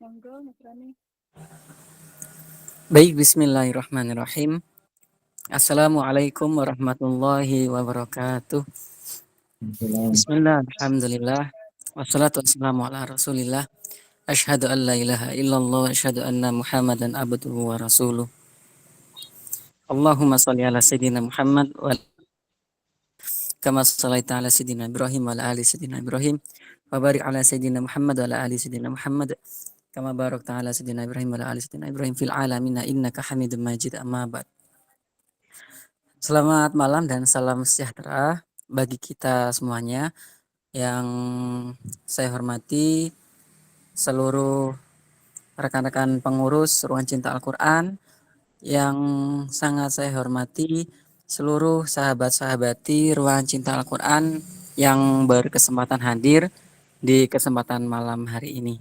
Monggo, Mas Rani. Baik, bismillahirrahmanirrahim. Assalamualaikum warahmatullahi wabarakatuh. Bismillah, alhamdulillah. Wassalatu wassalamu ala rasulillah. Ashhadu an la ilaha illallah wa ashhadu anna muhammadan abduhu wa rasuluh. Allahumma salli ala sayyidina Muhammad wa kama sallaita ala sayyidina Ibrahim wa ala ali sayyidina Ibrahim. Wa barik ala sayyidina Muhammad wa ala ali sayyidina Muhammad. Kama barakta ala sayyidina Ibrahim wa ala ali sayyidina Ibrahim fil alamina innaka hamidum majid, amma ba'd. Selamat malam dan salam sejahtera bagi kita semuanya. Yang saya hormati seluruh rekan-rekan pengurus Ruang Cinta Al-Quran, yang sangat saya hormati seluruh sahabat-sahabati Ruang Cinta Al-Quran yang berkesempatan hadir di kesempatan malam hari ini.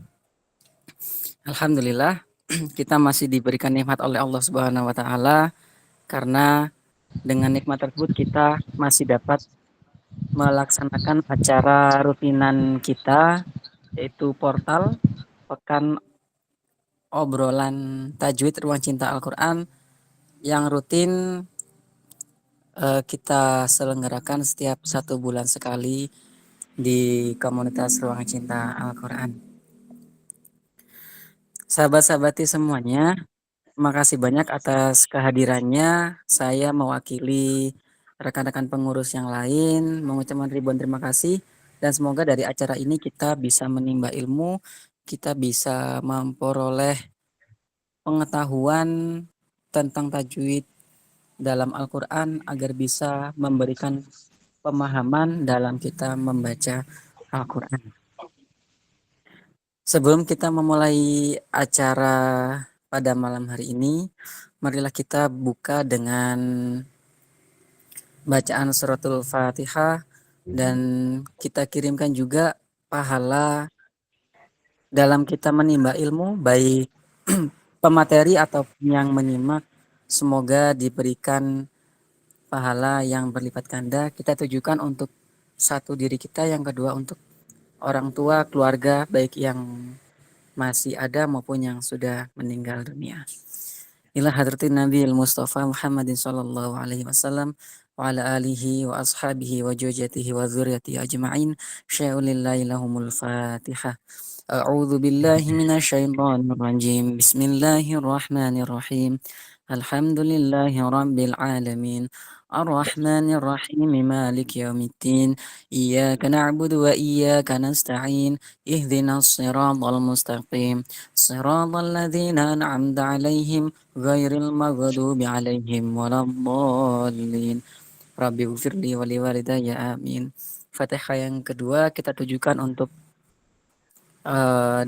Alhamdulillah, kita masih diberikan nikmat oleh Allah Subhanahu wa Ta'ala, karena dengan nikmat tersebut kita masih dapat melaksanakan acara rutinan kita, yaitu portal Pekan Obrolan Tajwid Ruang Cinta Al-Quran, yang rutin kita selenggarakan setiap 1 bulan sekali di komunitas Ruang Cinta Al-Quran. Sahabat-sahabati semuanya, terima kasih banyak atas kehadirannya. Saya mewakili rekan-rekan pengurus yang lain mengucapkan ribuan terima kasih, dan semoga dari acara ini kita bisa menimba ilmu, kita bisa memperoleh pengetahuan tentang tajwid dalam Al-Quran agar bisa memberikan pemahaman dalam kita membaca Al-Quran. Sebelum kita memulai acara pada malam hari ini, marilah kita buka dengan bacaan suratul Fatihah, dan kita kirimkan juga pahala dalam kita menimba ilmu, baik pemateri ataupun yang menyimak. Semoga diberikan pahala yang berlipat ganda. Kita tujukan untuk satu diri kita, yang kedua untuk orang tua, keluarga, baik yang masih ada maupun yang sudah meninggal dunia. Ila hadratin Nabi Mustafa Muhammadin sallallahu alaihi wasallam wa ala alihi wa ashabihi wa jujatihi wa dzurriyyatihi ajma'in. Syai'ulillahi lahumul Fatihah. A'udzu billahi minasyaitonir rajim. Bismillahirrahmanirrahim. Alhamdulillahi rabbil alamin. Ar-Rahmanir Rahim. Maliki yaumiddin. Iyyaka na'budu wa iyyaka nasta'in. Ihdinas siratal mustaqim. Siratal ladzina an'amta 'alaihim ghairil maghdubi 'alaihim waladdallin. Rabbi ighfirli wa liwalidayya, amin. Fatihah yang kedua kita tujukan untuk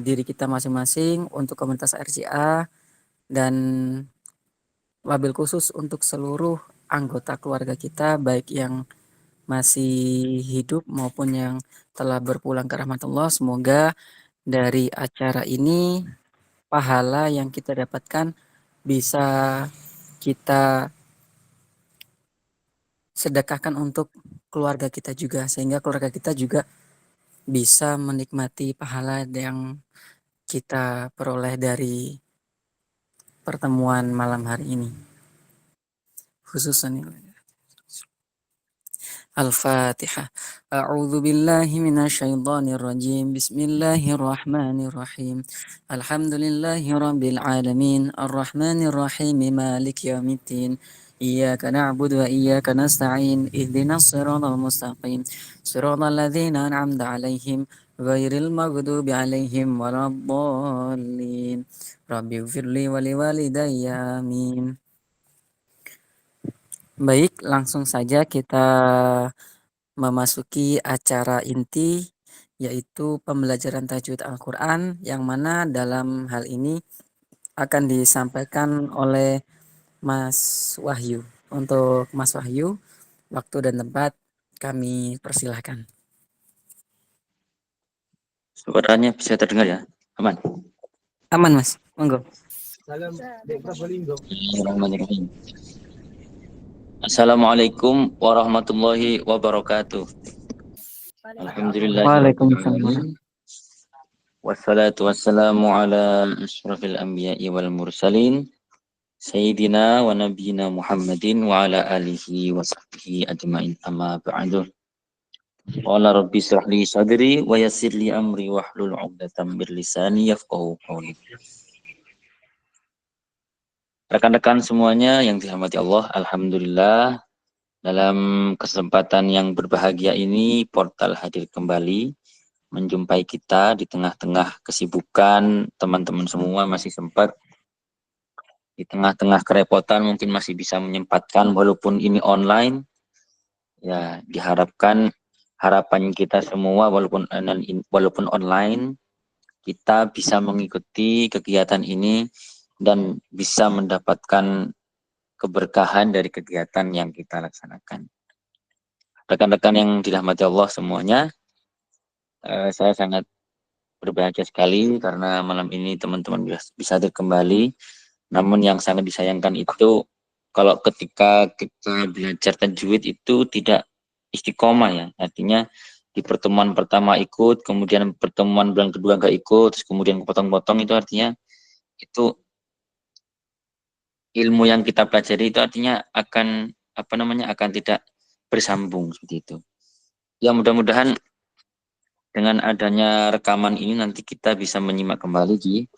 diri kita masing-masing, untuk komunitas RCA, dan wabil khusus untuk seluruh anggota keluarga kita, baik yang masih hidup maupun yang telah berpulang ke rahmatullah. Semoga dari acara ini pahala yang kita dapatkan bisa kita sedekahkan untuk keluarga kita juga, sehingga keluarga kita juga bisa menikmati pahala yang kita peroleh dari pertemuan malam hari ini. Khususan Al-Fatihah. A'udzu billahi minasyaitonir rajim. Bismillahirrahmanirrahim. Alhamdulillahi rabbil alamin. Ar-Rahmanir Rahim. Maliki yaumiddin. Iyyaka na'budu wa iyyaka nasta'in. Ihdinas siratal mustaqim. Siratal ladzina an'amta 'alaihim ghairil maghdubi 'alaihim waladdallin. Rabbi ighfirli wa liwalidayya, amin. Baik, langsung saja kita memasuki acara inti, yaitu pembelajaran tajwid Al-Quran, yang mana dalam hal ini akan disampaikan oleh Mas Wahyu. Untuk Mas Wahyu, waktu dan tempat kami persilahkan. Suaranya bisa terdengar ya? Aman? Aman, Mas. Monggo. Bismillahirrahmanirrahim. Assalamualaikum warahmatullahi wabarakatuh. Alhamdulillahirabbil alamin. Wassalatu wassalamu ala asyrafil anbiya'i wal mursalin Sayyidina wa nabiyina Muhammadin wa ala alihi wa sahbihi ajma'in amma ba'du. Qala rabbi shrah li sadri wa yassir li amri wahlul 'uqdatam min lisani yafqahu qawli. Rekan-rekan semuanya yang dirahmati Allah, alhamdulillah dalam kesempatan yang berbahagia ini portal hadir kembali menjumpai kita di tengah-tengah kesibukan teman-teman semua masih sempat di tengah-tengah kerepotan mungkin masih bisa menyempatkan walaupun ini online ya diharapkan harapan kita semua walaupun online kita bisa mengikuti kegiatan ini dan bisa mendapatkan keberkahan dari kegiatan yang kita laksanakan. Rekan-rekan yang dirahmati Allah semuanya, saya sangat berbahagia sekali karena malam ini teman-teman bisa hadir kembali. Namun yang sangat disayangkan itu kalau ketika kita belajar tajwid itu tidak istiqomah ya. Artinya di pertemuan pertama ikut, kemudian pertemuan bulan kedua nggak ikut, terus kemudian potong-potong itu artinya itu ilmu yang kita pelajari itu artinya akan akan tidak bersambung seperti itu. Ya mudah-mudahan dengan adanya rekaman ini nanti kita bisa menyimak kembali di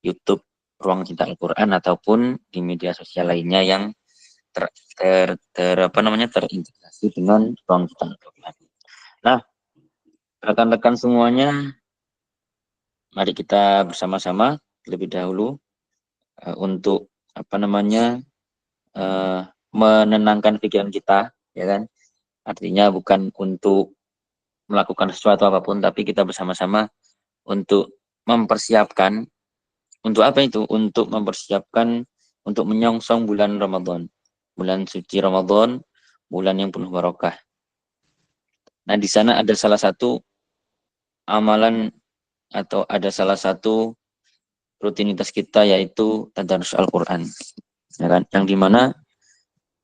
YouTube Ruang Cinta Al-Quran ataupun di media sosial lainnya yang terintegrasi dengan Ruang Cinta Al-Quran. Nah, rekan-rekan semuanya, mari kita bersama-sama lebih dahulu untuk menenangkan pikiran kita, ya kan? Artinya bukan untuk melakukan sesuatu apapun, tapi kita bersama-sama untuk mempersiapkan. Untuk apa itu? Untuk mempersiapkan, untuk menyongsong bulan Ramadan. Bulan suci Ramadan, bulan yang penuh barokah. Nah, di sana ada salah satu amalan atau ada salah satu rutinitas kita yaitu tadarus Al-Quran. Ya kan? Yang dimana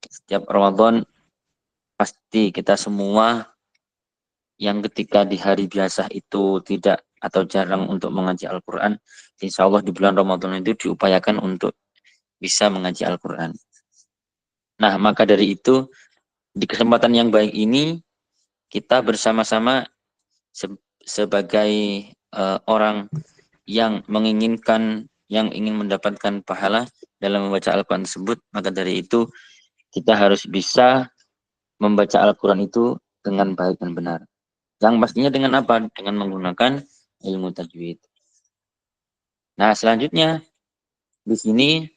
setiap Ramadan pasti kita semua yang ketika di hari biasa itu tidak atau jarang untuk mengaji Al-Quran, insya Allah di bulan Ramadan itu diupayakan untuk bisa mengaji Al-Quran. Nah, maka dari itu, di kesempatan yang baik ini, kita bersama-sama sebagai orang yang menginginkan, yang ingin mendapatkan pahala dalam membaca Al-Quran tersebut, maka dari itu, kita harus bisa membaca Al-Quran itu dengan baik dan benar. Yang pastinya dengan apa? Dengan menggunakan ilmu tajwid. Nah, selanjutnya di sini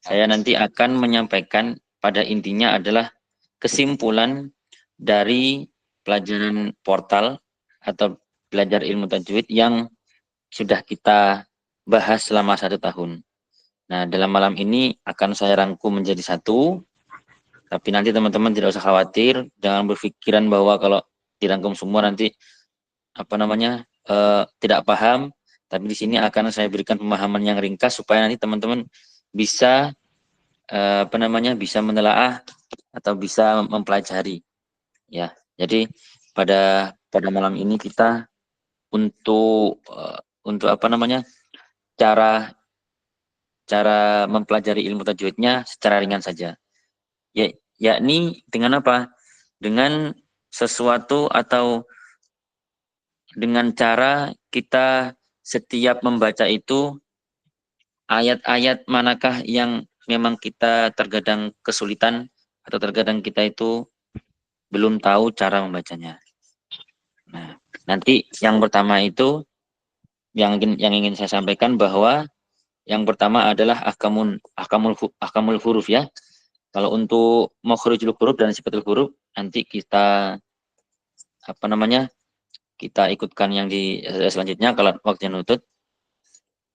saya nanti akan menyampaikan pada intinya adalah kesimpulan dari pelajaran portal atau belajar ilmu tajwid yang sudah kita bahas selama 1 tahun. Nah, dalam malam ini akan saya rangkum menjadi satu, tapi nanti teman-teman tidak usah khawatir, jangan berpikiran bahwa kalau dirangkum semua nanti tidak paham, tapi di sini akan saya berikan pemahaman yang ringkas supaya nanti teman-teman bisa bisa menelaah atau bisa mempelajari ya. Jadi pada malam ini kita untuk cara mempelajari ilmu tajwidnya secara ringan saja. Yakni dengan apa? Dengan sesuatu atau dengan cara kita setiap membaca itu ayat-ayat manakah yang memang kita terkadang kesulitan atau terkadang kita itu belum tahu cara membacanya. Nah, nanti yang pertama itu yang ingin saya sampaikan bahwa yang pertama adalah ahkamul huruf ya. Kalau untuk makhrijul huruf dan sifatul huruf nanti kita kita ikutkan yang di selanjutnya kalau waktunya nutut.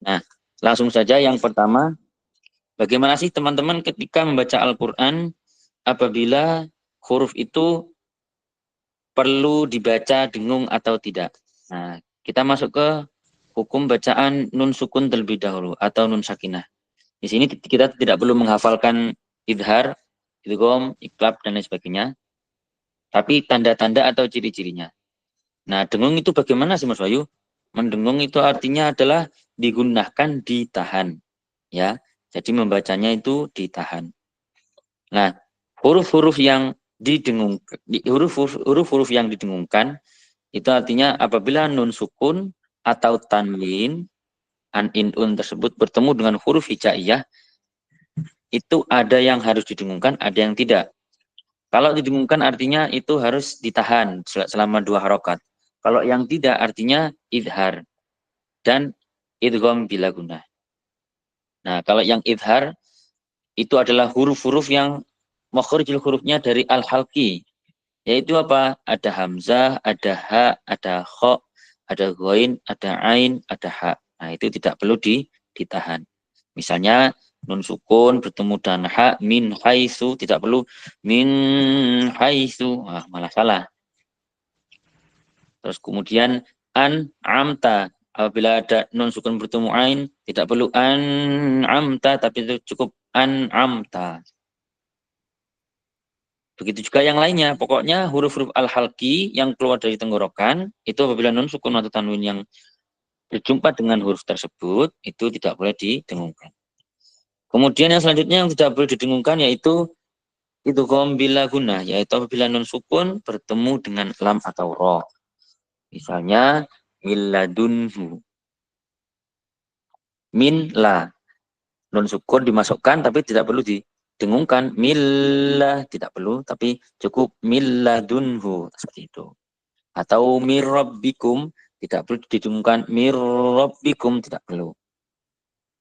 Nah, langsung saja yang pertama, bagaimana sih teman-teman ketika membaca Al-Quran apabila huruf itu perlu dibaca dengung atau tidak? Nah, kita masuk ke hukum bacaan nun sukun terlebih dahulu atau nun sakinah. Di sini kita tidak perlu menghafalkan idhar, idgham, iqlab dan lain sebagainya, tapi tanda-tanda atau ciri-cirinya. Nah, dengung itu bagaimana sih Mas Bayu? Mendengung itu artinya adalah digunakan ditahan, ya. Jadi membacanya itu ditahan. Nah, huruf-huruf yang huruf-huruf yang didengungkan itu artinya apabila nun sukun atau tanwin an in un tersebut bertemu dengan huruf hijaiyah, itu ada yang harus didengungkan, ada yang tidak. Kalau didengungkan artinya itu harus ditahan selama 2 harokat. Kalau yang tidak artinya idhar dan idgham bila gunah. Nah, kalau yang idhar itu adalah huruf-huruf yang makhrijul hurufnya dari al-halqi. Yaitu apa? Ada hamzah, ada ha, ada kha, ada ghain, ada ain, ada ha. Nah, itu tidak perlu ditahan. Misalnya nun sukun bertemu dengan ha min haitsu, tidak perlu min haitsu. Malah salah. Terus kemudian an amta, apabila ada nun sukun bertemu ain tidak perlu an amta, tapi itu cukup an amta. Begitu juga yang lainnya. Pokoknya huruf-huruf al-halqi yang keluar dari tenggorokan itu apabila nun sukun atau tanwin yang berjumpa dengan huruf tersebut itu tidak boleh didengungkan. Kemudian yang selanjutnya yang tidak boleh didengungkan yaitu idgham bila gunah, yaitu apabila nun sukun bertemu dengan lam atau ro. Misalnya milladunhu, min la, nun sukun dimasukkan tapi tidak perlu didengungkan, millah tidak perlu tapi cukup milladunhu, seperti itu. Atau mirrabbikum tidak perlu didengungkan, mirrabbikum tidak perlu.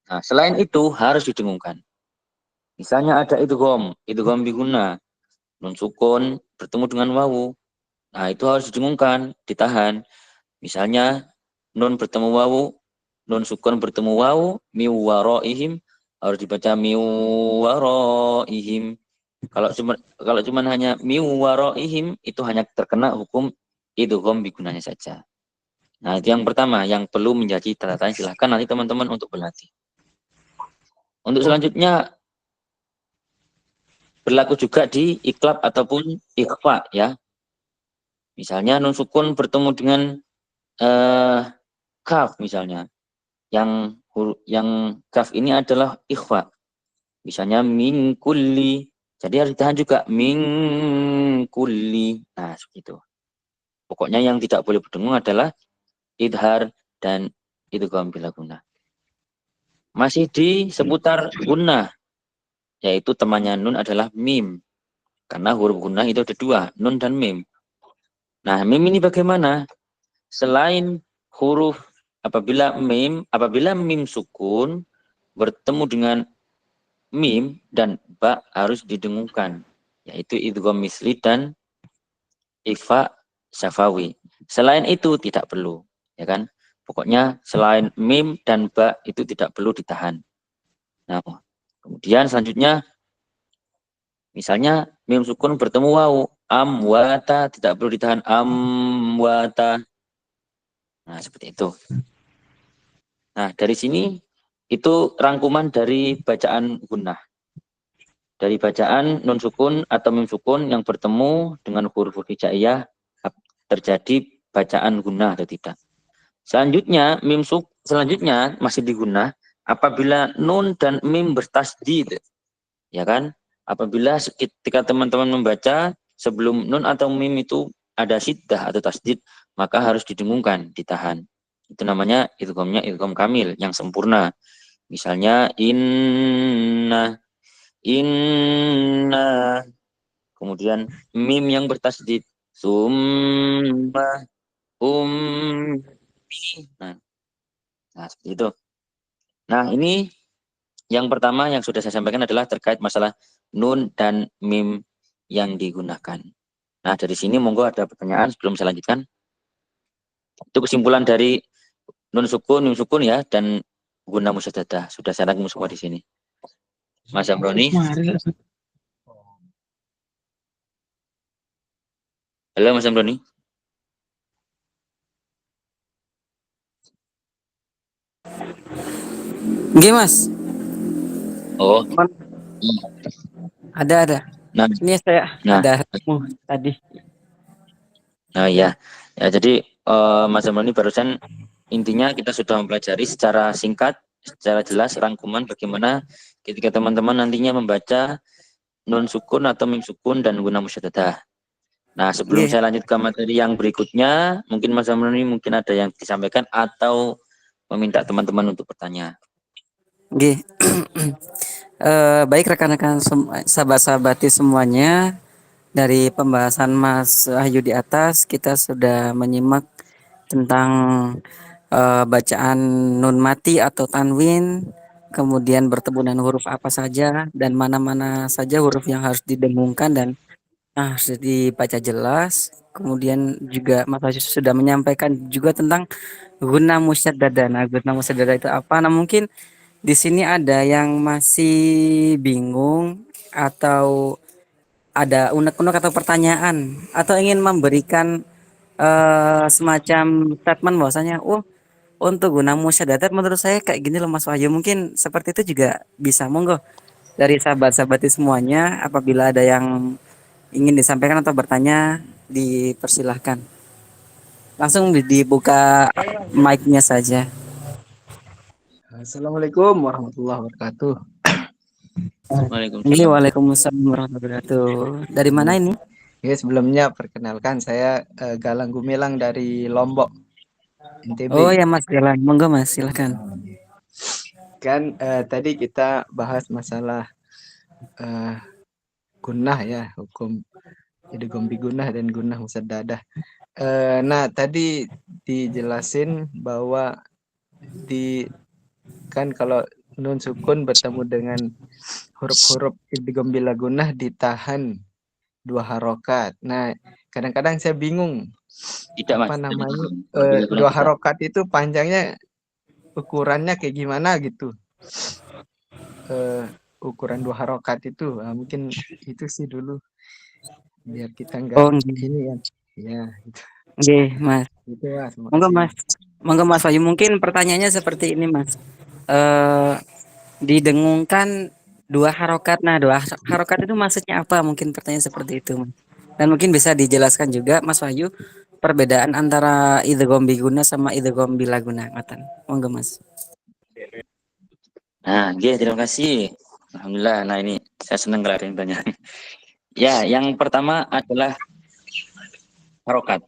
Nah, selain itu harus didengungkan. Misalnya ada idgham biguna, nun sukun bertemu dengan wawu. Nah, itu harus didengungkan, ditahan. Misalnya nun bertemu wawu, nun sukun bertemu wawu, miwaraihim harus dibaca miwaraihim. Kalau cuma hanya miwaraihim itu hanya terkena hukum idgham bigunanya saja. Nah, itu yang pertama yang perlu menjadi catatan. Silahkan nanti teman-teman untuk berlatih. Untuk selanjutnya berlaku juga di iklab ataupun ikhfa, ya. Misalnya nun sukun bertemu dengan kaf misalnya. Yang kaf ini adalah ikhfa. Misalnya min kulli. Jadi harus ditahan juga min kulli. Nah, seperti itu. Pokoknya yang tidak boleh berdengung adalah idhar dan idgham bila gunah. Masih di seputar gunah, yaitu temannya nun adalah mim. Karena huruf gunah itu ada 2, nun dan mim. Nah, mim ini bagaimana? Selain huruf apabila mim sukun bertemu dengan mim dan ba harus didengungkan, yaitu idgham misli dan ikhfa syafawi. Selain itu tidak perlu, ya kan? Pokoknya selain mim dan ba itu tidak perlu ditahan. Nah, kemudian selanjutnya misalnya mim sukun bertemu wawu, amwata tidak perlu ditahan, amwata. Nah, seperti itu. Nah, dari sini itu rangkuman dari bacaan gunnah. Dari bacaan nun sukun atau mim sukun yang bertemu dengan huruf hijaiyah terjadi bacaan gunnah atau tidak. Selanjutnya selanjutnya masih digunnah apabila nun dan mim bertasdid. Ya kan? Apabila ketika teman-teman membaca sebelum nun atau mim itu ada syiddah atau tasdid, maka harus didengungkan, ditahan. Itu namanya idghamnya idgham kamil yang sempurna. Misalnya inna, kemudian mim yang bertasdid, summa, nah seperti itu. Nah, ini yang pertama yang sudah saya sampaikan adalah terkait masalah nun dan mim yang digunakan. Nah, dari sini monggo ada pertanyaan sebelum saya lanjutkan. Itu kesimpulan dari nun sukun, mim sukun ya, dan guna musyaddadah. Sudah saya rangkum semua di sini. Mas Amroni. Halo Mas Amroni. Nggih, Mas. Oh. Ada. Nah, ini saya ada tadi. Nah, ya. Ya, jadi Mas Amroni barusan intinya kita sudah mempelajari secara singkat, secara jelas rangkuman bagaimana ketika teman-teman nantinya membaca nun sukun atau mim sukun dan guna musyaddadah. Nah, sebelum Nggih, saya lanjut ke materi yang berikutnya, mungkin Mas Zamroni mungkin ada yang disampaikan atau meminta teman-teman untuk bertanya. nggih. Baik rekan-rekan sahabat-sahabati semuanya, dari pembahasan Mas Ahyu di atas kita sudah menyimak tentang bacaan nun mati atau tanwin, kemudian bertemu dengan huruf apa saja dan mana-mana saja huruf yang harus didengungkan dan harus dibaca jelas. Kemudian juga Mas Ahyu sudah menyampaikan juga tentang guna musyaddada. Nah, guna musyaddada itu apa? Nah, mungkin di sini ada yang masih bingung atau ada unek-unek atau pertanyaan atau ingin memberikan semacam statement bahwasanya, oh untuk guna musyadadat menurut saya kayak gini loh Mas Wahyu. Mungkin seperti itu juga bisa, monggo dari sahabat-sahabat semuanya apabila ada yang ingin disampaikan atau bertanya dipersilahkan. Langsung dibuka mic-nya saja. Assalamualaikum warahmatullahi wabarakatuh. Ini Waalaikumsalam. Waalaikumsalam warahmatullahi wabarakatuh. Dari mana ini? Ya, sebelumnya perkenalkan saya Galang Gumilang dari Lombok, NTB. Oh ya Mas Galang, monggo Mas silahkan. Kan tadi kita bahas masalah gunnah ya, hukum idgham bi gunnah dan gunnah musaddadah. Nah, tadi dijelasin bahwa kan kalau nun sukun bertemu dengan huruf-huruf idgham bila gunnah ditahan 2 harokat. Nah, kadang-kadang saya bingung Tidak, Mas. apa namanya, Tidak. 2 harokat itu panjangnya ukurannya kayak gimana gitu. Ukuran 2 harokat itu, mungkin itu sih dulu biar kita Oh, enggak ini kan. Ya, gitu. nggih, Mas. Gitu Mas, Monggo makasih Mas. Mas. Monggo Mas Wahyu, mungkin pertanyaannya seperti ini Mas. Eh didengungkan 2 harokat. Nah, 2 harokat itu maksudnya apa? Mungkin pertanyaan seperti itu, Mas. Dan mungkin bisa dijelaskan juga Mas Wahyu perbedaan antara idgham biguna sama idgham bilaguna. Ngoten. Monggo Mas. Nah, terima kasih. Alhamdulillah. Nah, ini saya senang kalau ada yang tanya. Ya, yang pertama adalah harokat.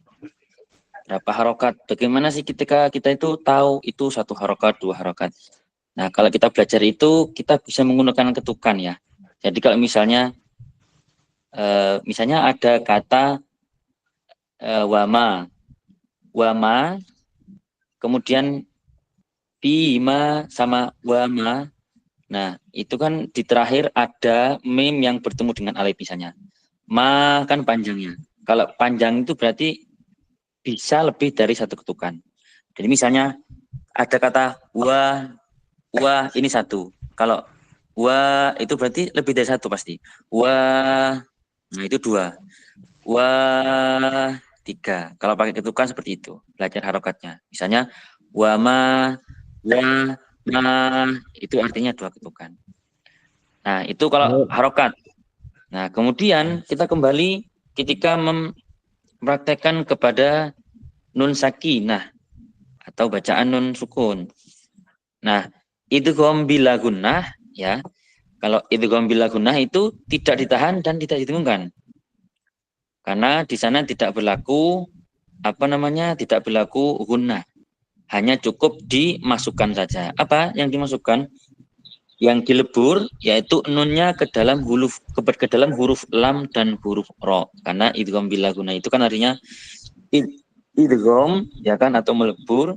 Berapa harokat? Bagaimana sih ketika kita itu tahu itu 1 harokat, 2 harokat? Nah, kalau kita belajar itu kita bisa menggunakan ketukan ya. Jadi kalau misalnya ada kata wama, kemudian bima sama wama. Nah, itu kan di terakhir ada mim yang bertemu dengan alif misalnya. Ma kan panjangnya. Kalau panjang itu berarti bisa lebih dari 1 ketukan. Jadi misalnya ada kata wah ini 1. Kalau wah itu berarti lebih dari 1 pasti. Wah, nah itu 2. Wah 3. Kalau pakai ketukan seperti itu. Belajar harokatnya. Misalnya wama, ma, itu artinya 2 ketukan. Nah, itu kalau harokat. Nah, kemudian kita kembali ketika mempraktekkan kepada nun sakinah atau bacaan nun sukun. Nah, idgham bila gunnah ya. Kalau idgham bila gunnah itu tidak ditahan dan tidak didengungkan. Karena di sana tidak berlaku tidak berlaku gunnah. Hanya cukup dimasukkan saja. Apa yang dimasukkan? Yang dilebur yaitu nunnya ke dalam huruf lam dan huruf ro. Karena idgham bila gunnah itu kan artinya idgham ya kan atau melebur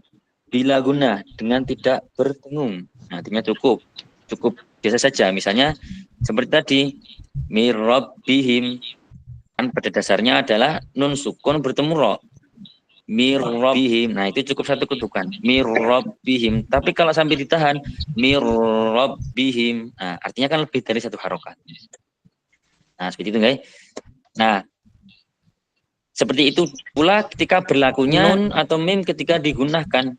bila gunnah dengan tidak berdengung. Nah, artinya cukup biasa saja. Misalnya seperti tadi mirrabbihim kan pada dasarnya adalah nun sukun bertemu ro. Mirrabbihim. Nah, itu cukup 1 ketukan. Mirrabbihim. Tapi kalau sampai ditahan mirrabbihim. Nah, artinya kan lebih dari 1 harokat. Nah, seperti itu, guys. Nah, seperti itu pula ketika berlakunya nun atau mim ketika digunakan.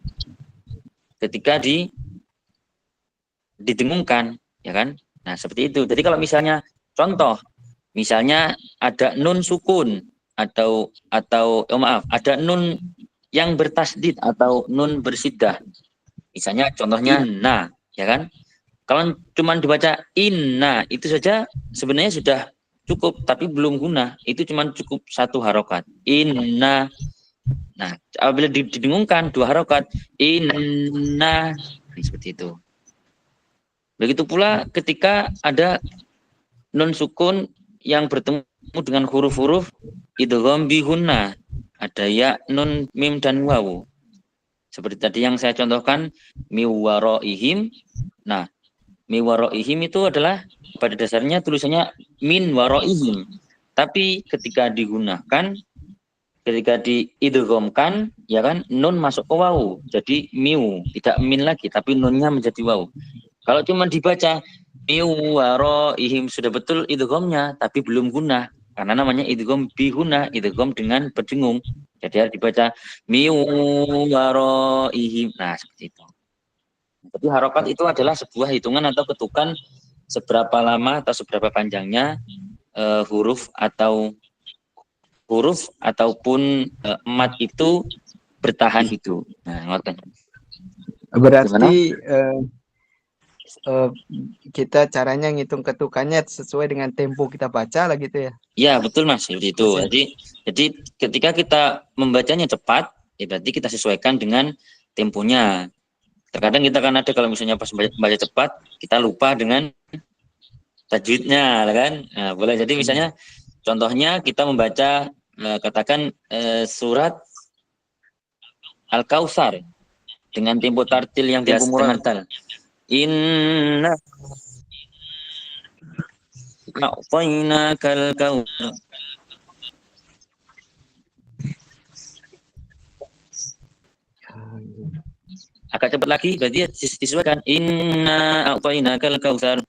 Ketika didengungkan, ya kan? Nah, seperti itu. Jadi kalau misalnya contoh, misalnya ada nun sukun ada nun yang bertasdid atau nun bersiddah. Misalnya contohnya inna, ya kan? Kalau cuma dibaca inna itu saja sebenarnya sudah cukup, tapi belum guna. Itu cuma cukup satu harokat. Inna. Nah, apabila didengungkan dua harokat, inna, seperti itu. Begitu pula ketika ada nun sukun yang bertemu dengan huruf-huruf idgham bihunna. Ada ya, nun, mim, dan wawu. Seperti tadi yang saya contohkan, miwaroihim. Nah, miwaroihim itu adalah pada dasarnya tulisannya min waroihim. Tapi ketika digunakan, ketika diidghamkan, ya kan, nun masuk ke wawu. Jadi miu, tidak min lagi, tapi nunnya menjadi wawu. Kalau cuma dibaca miwaroihim sudah betul idghamnya, tapi belum guna. Karena namanya idgham bihuna, idgham dengan berdengung. Jadi harus dibaca miwaroihim. Nah, seperti itu. Jadi harokat itu adalah sebuah hitungan atau ketukan seberapa lama atau seberapa panjangnya huruf ataupun emat itu bertahan gitu. Nah, ngoten. Berarti kita caranya ngitung ketukannya sesuai dengan tempo kita baca lah gitu ya. Ya, betul Mas, seperti itu. Jadi ketika kita membacanya cepat, ya berarti kita sesuaikan dengan temponya. Terkadang kita kan ada kalau misalnya pas baca cepat, kita lupa dengan tajwidnya, kan? Nah, boleh jadi misalnya contohnya kita membaca katakan surat Al-Kautsar dengan tempo tartil yang biasa dengan tal. Inna a'tainakal kautsar. Agak cepat lagi berarti disesuaikan. Inna a'tainakal kautsar.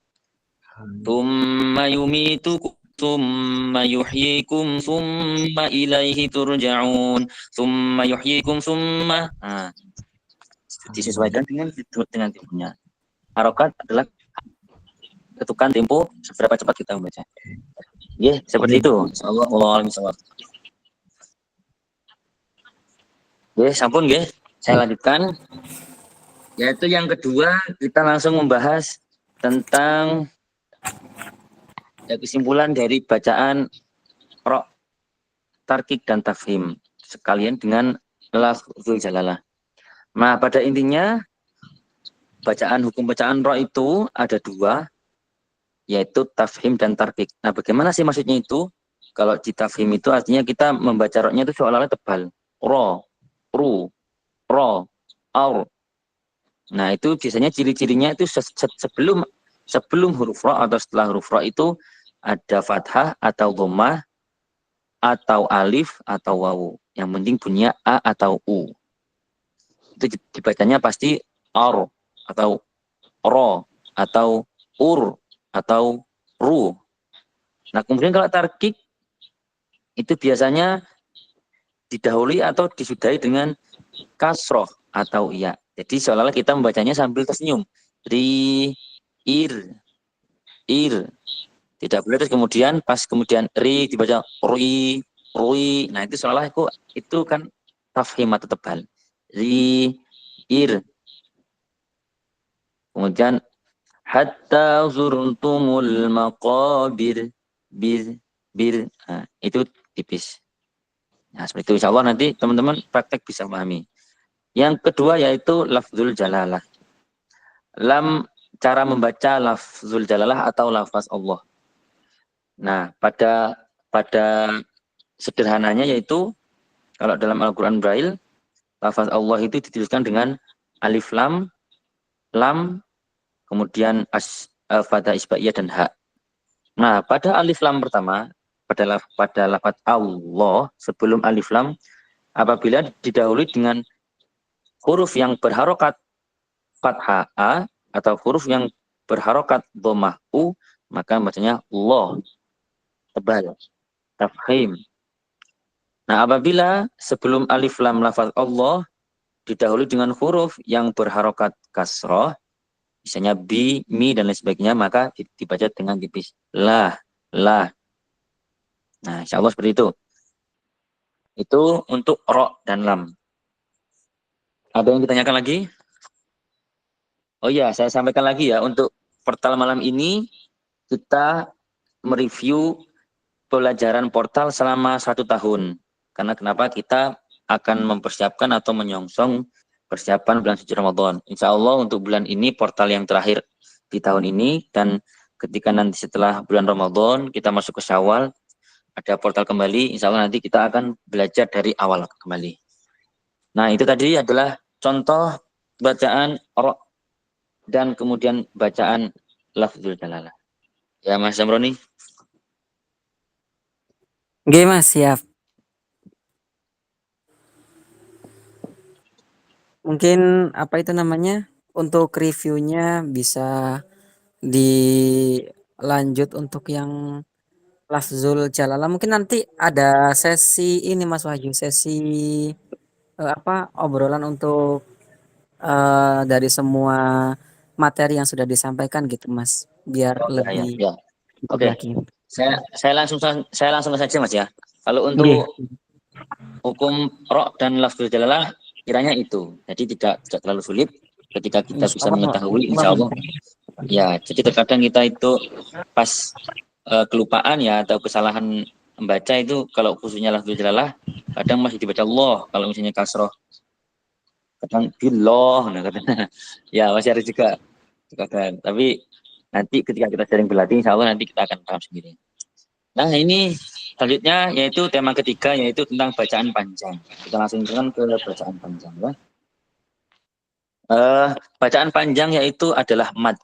Tsumma yumitukum tsumma yuhyikum tsumma ilaihi turja'un. Tsumma yuhyikum tsumma. Nah, disesuaikan dengan temponya. Harokat adalah ketukan tempo seberapa cepat kita membaca. Ya, seperti itu. Insyaallah wallahu a'lam. Ya, sampun nggih. Saya lanjutkan. Yaitu yang kedua, kita langsung membahas tentang kesimpulan dari bacaan ro, tarkik dan tafhim sekalian dengan lafzul jalalah. Nah, pada intinya hukum bacaan ro itu ada dua, yaitu tafhim dan tarkik. Nah, bagaimana sih maksudnya itu? Kalau di tafhim itu artinya kita membaca ro-nya itu seolah-olah tebal. Ro, ru, ro, aur. Nah, itu biasanya ciri-cirinya itu sebelum huruf ro atau setelah huruf ro itu ada fathah atau dhammah atau alif atau wawu. Yang penting bunyinya a atau u. Itu dibacanya pasti ar atau ro atau ur atau ru. Nah, kemudian kalau tarkik itu biasanya didahului atau disudahi dengan kasroh atau iya. Jadi seolah-olah kita membacanya sambil tersenyum. Ir. Tidak boleh terus kemudian ri dibaca rui. Nah, itu seolah itu kan tafhim atau tebal. Ir. Kemudian hatta zurtumul maqabir. Nah, itu tipis. Nah, seperti itu insyaallah nanti teman-teman praktek bisa memahami. Yang kedua yaitu lafzul jalalah. Cara membaca lafzul jalalah atau lafaz Allah. Nah, pada sederhananya yaitu kalau dalam Al-Qur'an Braille, lafaz Allah itu dituliskan dengan alif lam, kemudian fathah isbaiyah dan ha. Nah, pada alif lam pertama, pada lafaz Allah sebelum alif lam, apabila didahului dengan huruf yang berharokat fathah a atau huruf yang berharokat dhammah u, maka bacanya Allah, tebal, tafhim. Nah, apabila sebelum alif lam lafaz Allah didahului dengan huruf yang berharokat kasroh, misalnya bi, mi, dan lain sebagainya, maka dibaca dengan tipis lah. Nah, insyaallah seperti itu. Itu untuk ro dan lam. Ada yang ditanyakan lagi? Oh iya, saya sampaikan lagi ya, untuk portal malam ini kita mereview pelajaran portal selama 1 tahun. Karena kenapa kita akan mempersiapkan atau menyongsong persiapan bulan suci Ramadan. Insya Allah untuk bulan ini portal yang terakhir di tahun ini, dan ketika nanti setelah bulan Ramadan kita masuk ke Syawal, ada portal kembali. Insya Allah nanti kita akan belajar dari awal kembali. Nah, itu tadi adalah contoh bacaan Ra dan kemudian bacaan lafzul jalalah. Ya, Mas Zamroni. Oke Mas, siap. Mungkin apa itu namanya? Untuk reviewnya bisa dilanjut untuk yang lafzul jalalah. Mungkin nanti ada sesi ini Mas Wahyu, sesi obrolan untuk dari semua materi yang sudah disampaikan gitu Mas, biar Oh ya, ya, lebih ya. cukup Oke. lagi. Saya langsung saja Mas ya. Kalau Nggih. untuk hukum Ra dan lafzul jalalah kiranya itu. Jadi tidak terlalu sulit ketika kita bisa mengetahui, insya Allah. Ya, jadi terkadang kita itu pas kelupaan ya atau kesalahan membaca itu, kalau khususnya lafzul jalalah kadang masih dibaca Allah, kalau misalnya kasroh kadang billah, nah kadang ya masih ada juga kadang. Tapi nanti ketika kita sering berlatih, insya Allah nanti kita akan paham sendiri. Nah, ini selanjutnya yaitu tema ketiga, yaitu tentang bacaan panjang. Kita langsung ke bacaan panjang ya. Bacaan panjang yaitu adalah mad.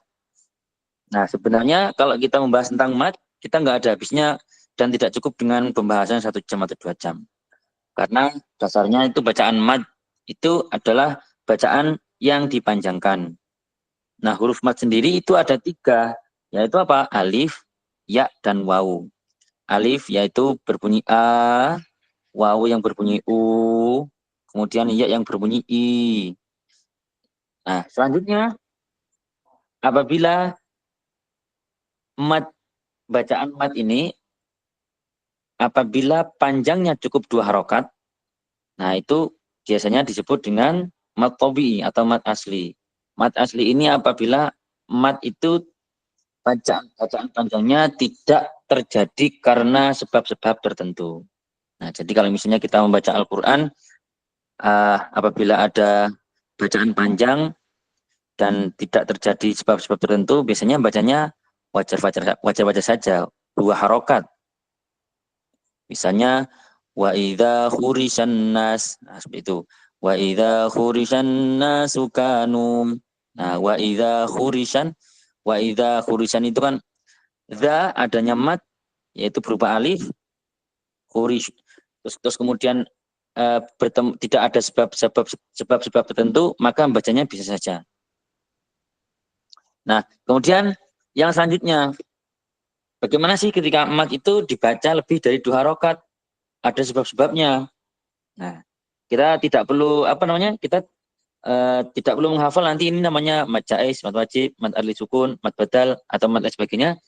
Nah, sebenarnya kalau kita membahas tentang mad, kita nggak ada habisnya dan tidak cukup dengan pembahasan 1 jam atau 2 jam. Karena dasarnya itu bacaan mad itu adalah bacaan yang dipanjangkan. Nah, huruf mad sendiri itu ada 3, yaitu apa? Alif, ya, dan waw. Alif yaitu berbunyi A, waw yang berbunyi U, kemudian ya yang berbunyi I. Nah, selanjutnya apabila mad, bacaan mad ini apabila panjangnya cukup 2 harokat, nah itu biasanya disebut dengan mad tabi'i atau mad asli. Mad asli ini apabila mad itu bacaan panjangnya tidak terjadi karena sebab-sebab tertentu. Nah, jadi kalau misalnya kita membaca Al-Quran, apabila ada bacaan panjang dan tidak terjadi sebab-sebab tertentu, biasanya bacanya wajar-wajar saja, 2 harokat. Misalnya wa idza khurisan nas, nah, seperti itu. Wa idza khurisan nasu kanu. Nah, wa idza khurisan itu kan za adanya mat yaitu berupa alif, khurish. Terus kemudian tidak ada sebab-sebab tertentu, maka bacanya bisa saja. Nah, kemudian yang selanjutnya, bagaimana sih ketika mat itu dibaca lebih dari 2 harokat? Ada sebab-sebabnya. Nah, kita tidak perlu kita tidak perlu menghafal nanti ini namanya mad jaiz, mad wajib, mad adli sukun, mad badal atau mad lain sebagainya.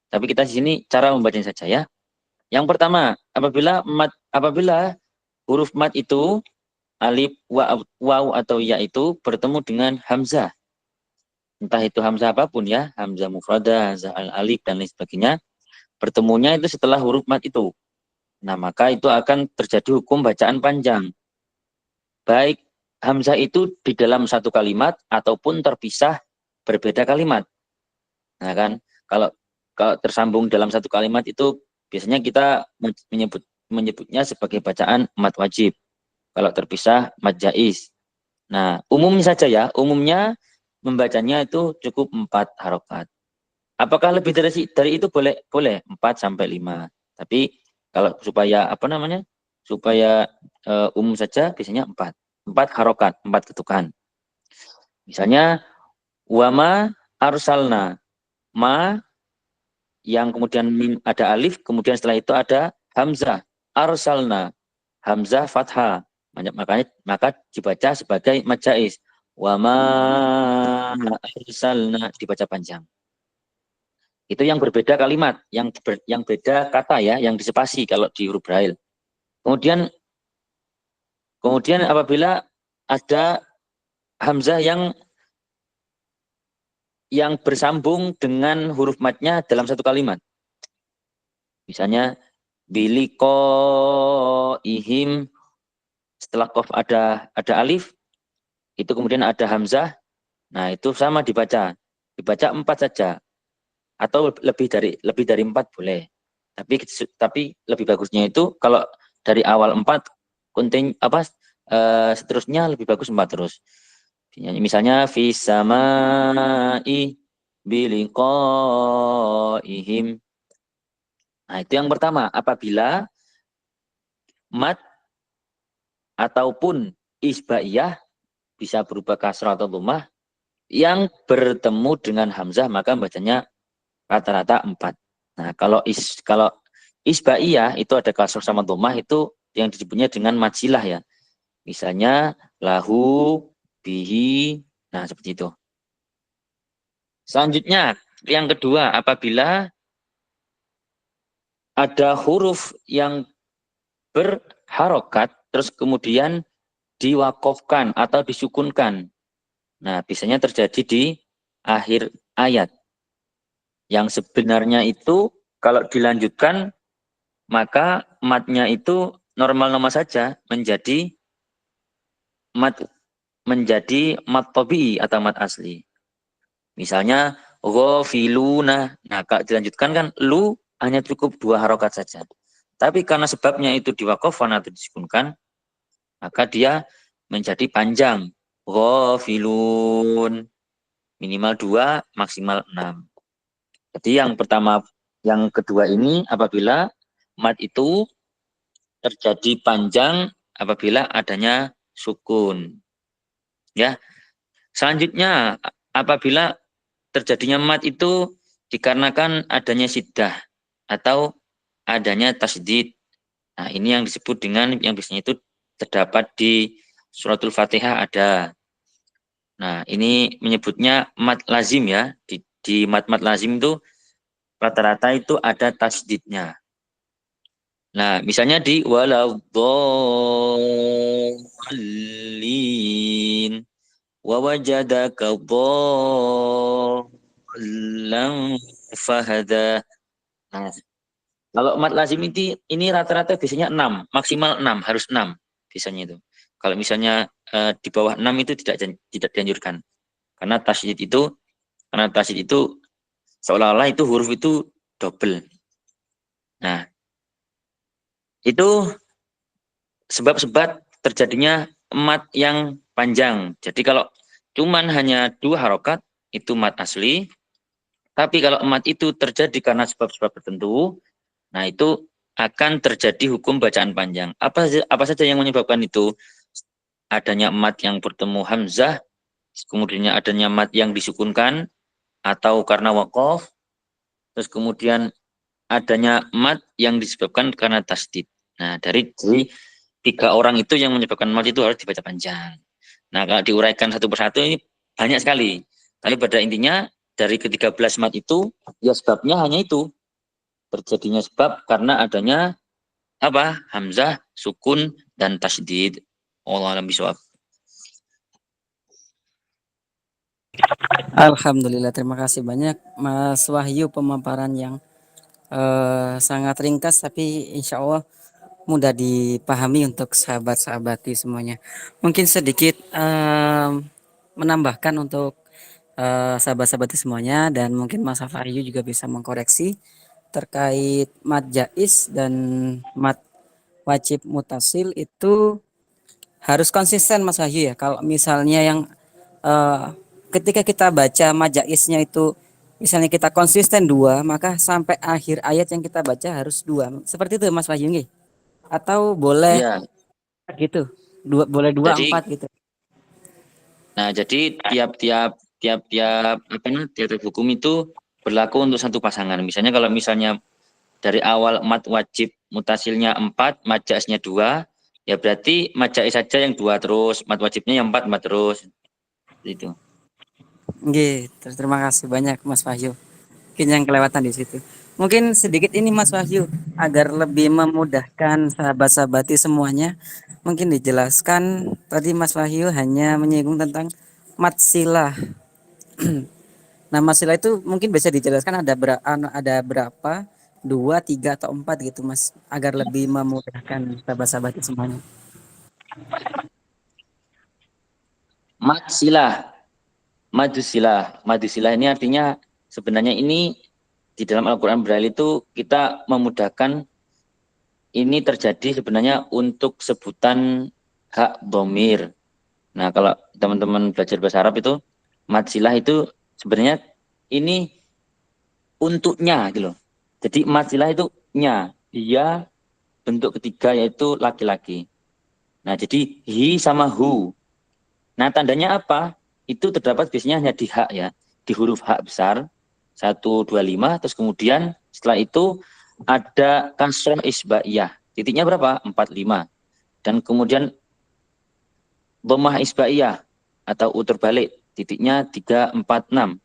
Tapi kita di sini cara membacanya saja ya. Yang pertama, apabila huruf mad itu alif, waw atau ya itu bertemu dengan hamzah. Entah itu hamzah apapun ya, hamzah mufradah, hamzah alif dan lain sebagainya. Pertemunya itu setelah huruf mad itu. Nah, maka itu akan terjadi hukum bacaan panjang. Baik hamzah itu di dalam satu kalimat ataupun terpisah berbeda kalimat. Nah kan, kalau tersambung dalam satu kalimat itu biasanya kita menyebutnya sebagai bacaan mad wajib. Kalau terpisah mad jaiz. Nah, umumnya saja ya, umumnya membacanya itu cukup 4 harokat. Apakah lebih dari itu boleh? Boleh 4 sampai 5. Tapi kalau supaya supaya umum saja biasanya 4. 4 harokat, 4 ketukan. Misalnya wama arsalna, ma yang kemudian ada alif, kemudian setelah itu ada hamzah, arsalna, hamzah fathah. Maka dibaca sebagai mad jaiz. Wama arsalna, dibaca panjang. Itu yang berbeda kalimat, yang beda kata ya, yang disepasi kalau di huruf braille. Kemudian apabila ada hamzah yang bersambung dengan huruf matnya dalam satu kalimat. Misalnya biliko ihim, setelah qaf ada alif, itu kemudian ada hamzah. Nah, itu sama dibaca 4 saja atau lebih dari 4 boleh. Tapi lebih bagusnya itu kalau dari awal 4 seterusnya lebih bagus 4 terus. Misalnya fi samai biliqaihim. Nah, itu yang pertama, apabila mat ataupun isbaiyah bisa berupa kasrah atau dhammah yang bertemu dengan hamzah, maka bacanya rata-rata 4. Nah, kalau isbaiyah itu ada kasrah sama dhammah, itu yang disebutnya dengan mad silah ya. Misalnya lahu, bihi, nah seperti itu. Selanjutnya, yang kedua, apabila ada huruf yang berharokat terus kemudian diwakofkan atau disukunkan. Nah, biasanya terjadi di akhir ayat. Yang sebenarnya itu kalau dilanjutkan maka matnya itu normal-normal saja menjadi mat tabii atau mat asli. Misalnya ghafiluna. Nah, kalau dilanjutkan kan lu hanya cukup 2 harokat saja. Tapi karena sebabnya itu diwakofkan atau disukunkan, maka dia menjadi panjang. Ghafilun. Minimal 2, maksimal 6. Jadi yang kedua ini apabila mat itu terjadi panjang apabila adanya sukun. Ya. Selanjutnya apabila terjadinya mat itu dikarenakan adanya siddah atau adanya tasdid. Nah, ini yang disebut dengan yang biasanya itu terdapat di suratul Fatihah ada. Nah, ini menyebutnya mat lazim ya. Di mat lazim itu rata-rata itu ada tasdidnya. Nah, misalnya di waladhdallin wa wajadaka dhallan fahada. Nah, kalau mat lazim ini rata-rata biasanya 6, maksimal 6, harus 6 biasanya itu. Kalau misalnya di bawah 6 itu tidak dianjurkan. Karena tasydid itu seolah-olah itu huruf itu double. Nah, itu sebab-sebab terjadinya mat yang panjang. Jadi kalau cuman hanya 2 harokat itu mat asli. Tapi kalau mat itu terjadi karena sebab-sebab tertentu, nah itu akan terjadi hukum bacaan panjang. Apa saja yang menyebabkan itu? Adanya mat yang bertemu hamzah, kemudian adanya mat yang disukunkan, atau karena waqaf, terus kemudian adanya mat yang disebabkan karena tasdid. Nah, dari 3 orang itu yang menyebabkan mat itu harus dibaca panjang. Nah, kalau diuraikan satu persatu ini banyak sekali. Tapi pada intinya dari ke-13 mat itu, ya sebabnya hanya itu. Terjadinya sebab karena adanya apa? Hamzah, sukun, dan tasdid. Wallahu a'lam bishawab. Alhamdulillah, terima kasih banyak Mas Wahyu, pemaparan yang sangat ringkas tapi insya Allah mudah dipahami untuk sahabat-sahabati semuanya. Mungkin sedikit menambahkan untuk sahabat-sahabati semuanya, dan mungkin Mas Wahyu juga bisa mengkoreksi terkait mad jaiz dan mad wajib mutasil itu harus konsisten Mas Wahyu ya. Kalau misalnya yang ketika kita baca mad jaiznya itu misalnya kita konsisten 2, maka sampai akhir ayat yang kita baca harus 2. Seperti itu Mas Wahyu nggih? Atau boleh Ya, gitu? Boleh 2, jadi 4 gitu. nah jadi tiap-tiap hukum itu berlaku untuk satu pasangan. Misalnya kalau dari awal mat wajib mutasilnya 4, mat jaiznya 2, ya berarti mat jaiz saja yang 2 terus, mat wajibnya yang 4 terus. Itu. Nggih, terima kasih banyak Mas Wahyu. Mungkin yang kelewatan di situ. Mungkin sedikit ini Mas Wahyu agar lebih memudahkan sahabat-sahabati semuanya. Mungkin dijelaskan tadi Mas Wahyu hanya menyinggung tentang Matsilah. Nama sila itu mungkin bisa dijelaskan ada berapa, 2, 3 atau 4 gitu Mas, agar lebih memudahkan sahabat-sahabat semuanya. Matsilah, madusilah ini artinya sebenarnya ini di dalam Al-Quran Braille itu kita memudahkan ini terjadi sebenarnya untuk sebutan hak domir. Nah, kalau teman-teman belajar bahasa Arab itu, matsilah itu sebenarnya ini untuknya gitu loh. Jadi matsilah itu nya, dia bentuk ketiga yaitu laki-laki. Nah, jadi hi sama hu. Nah, tandanya apa? Itu terdapat biasanya hanya di hak ya, di huruf hak besar 125, terus kemudian setelah itu ada kasroh isbaiyah. Titiknya berapa? 45. Dan kemudian dhammah isbaiyah atau utur balik, titiknya 346.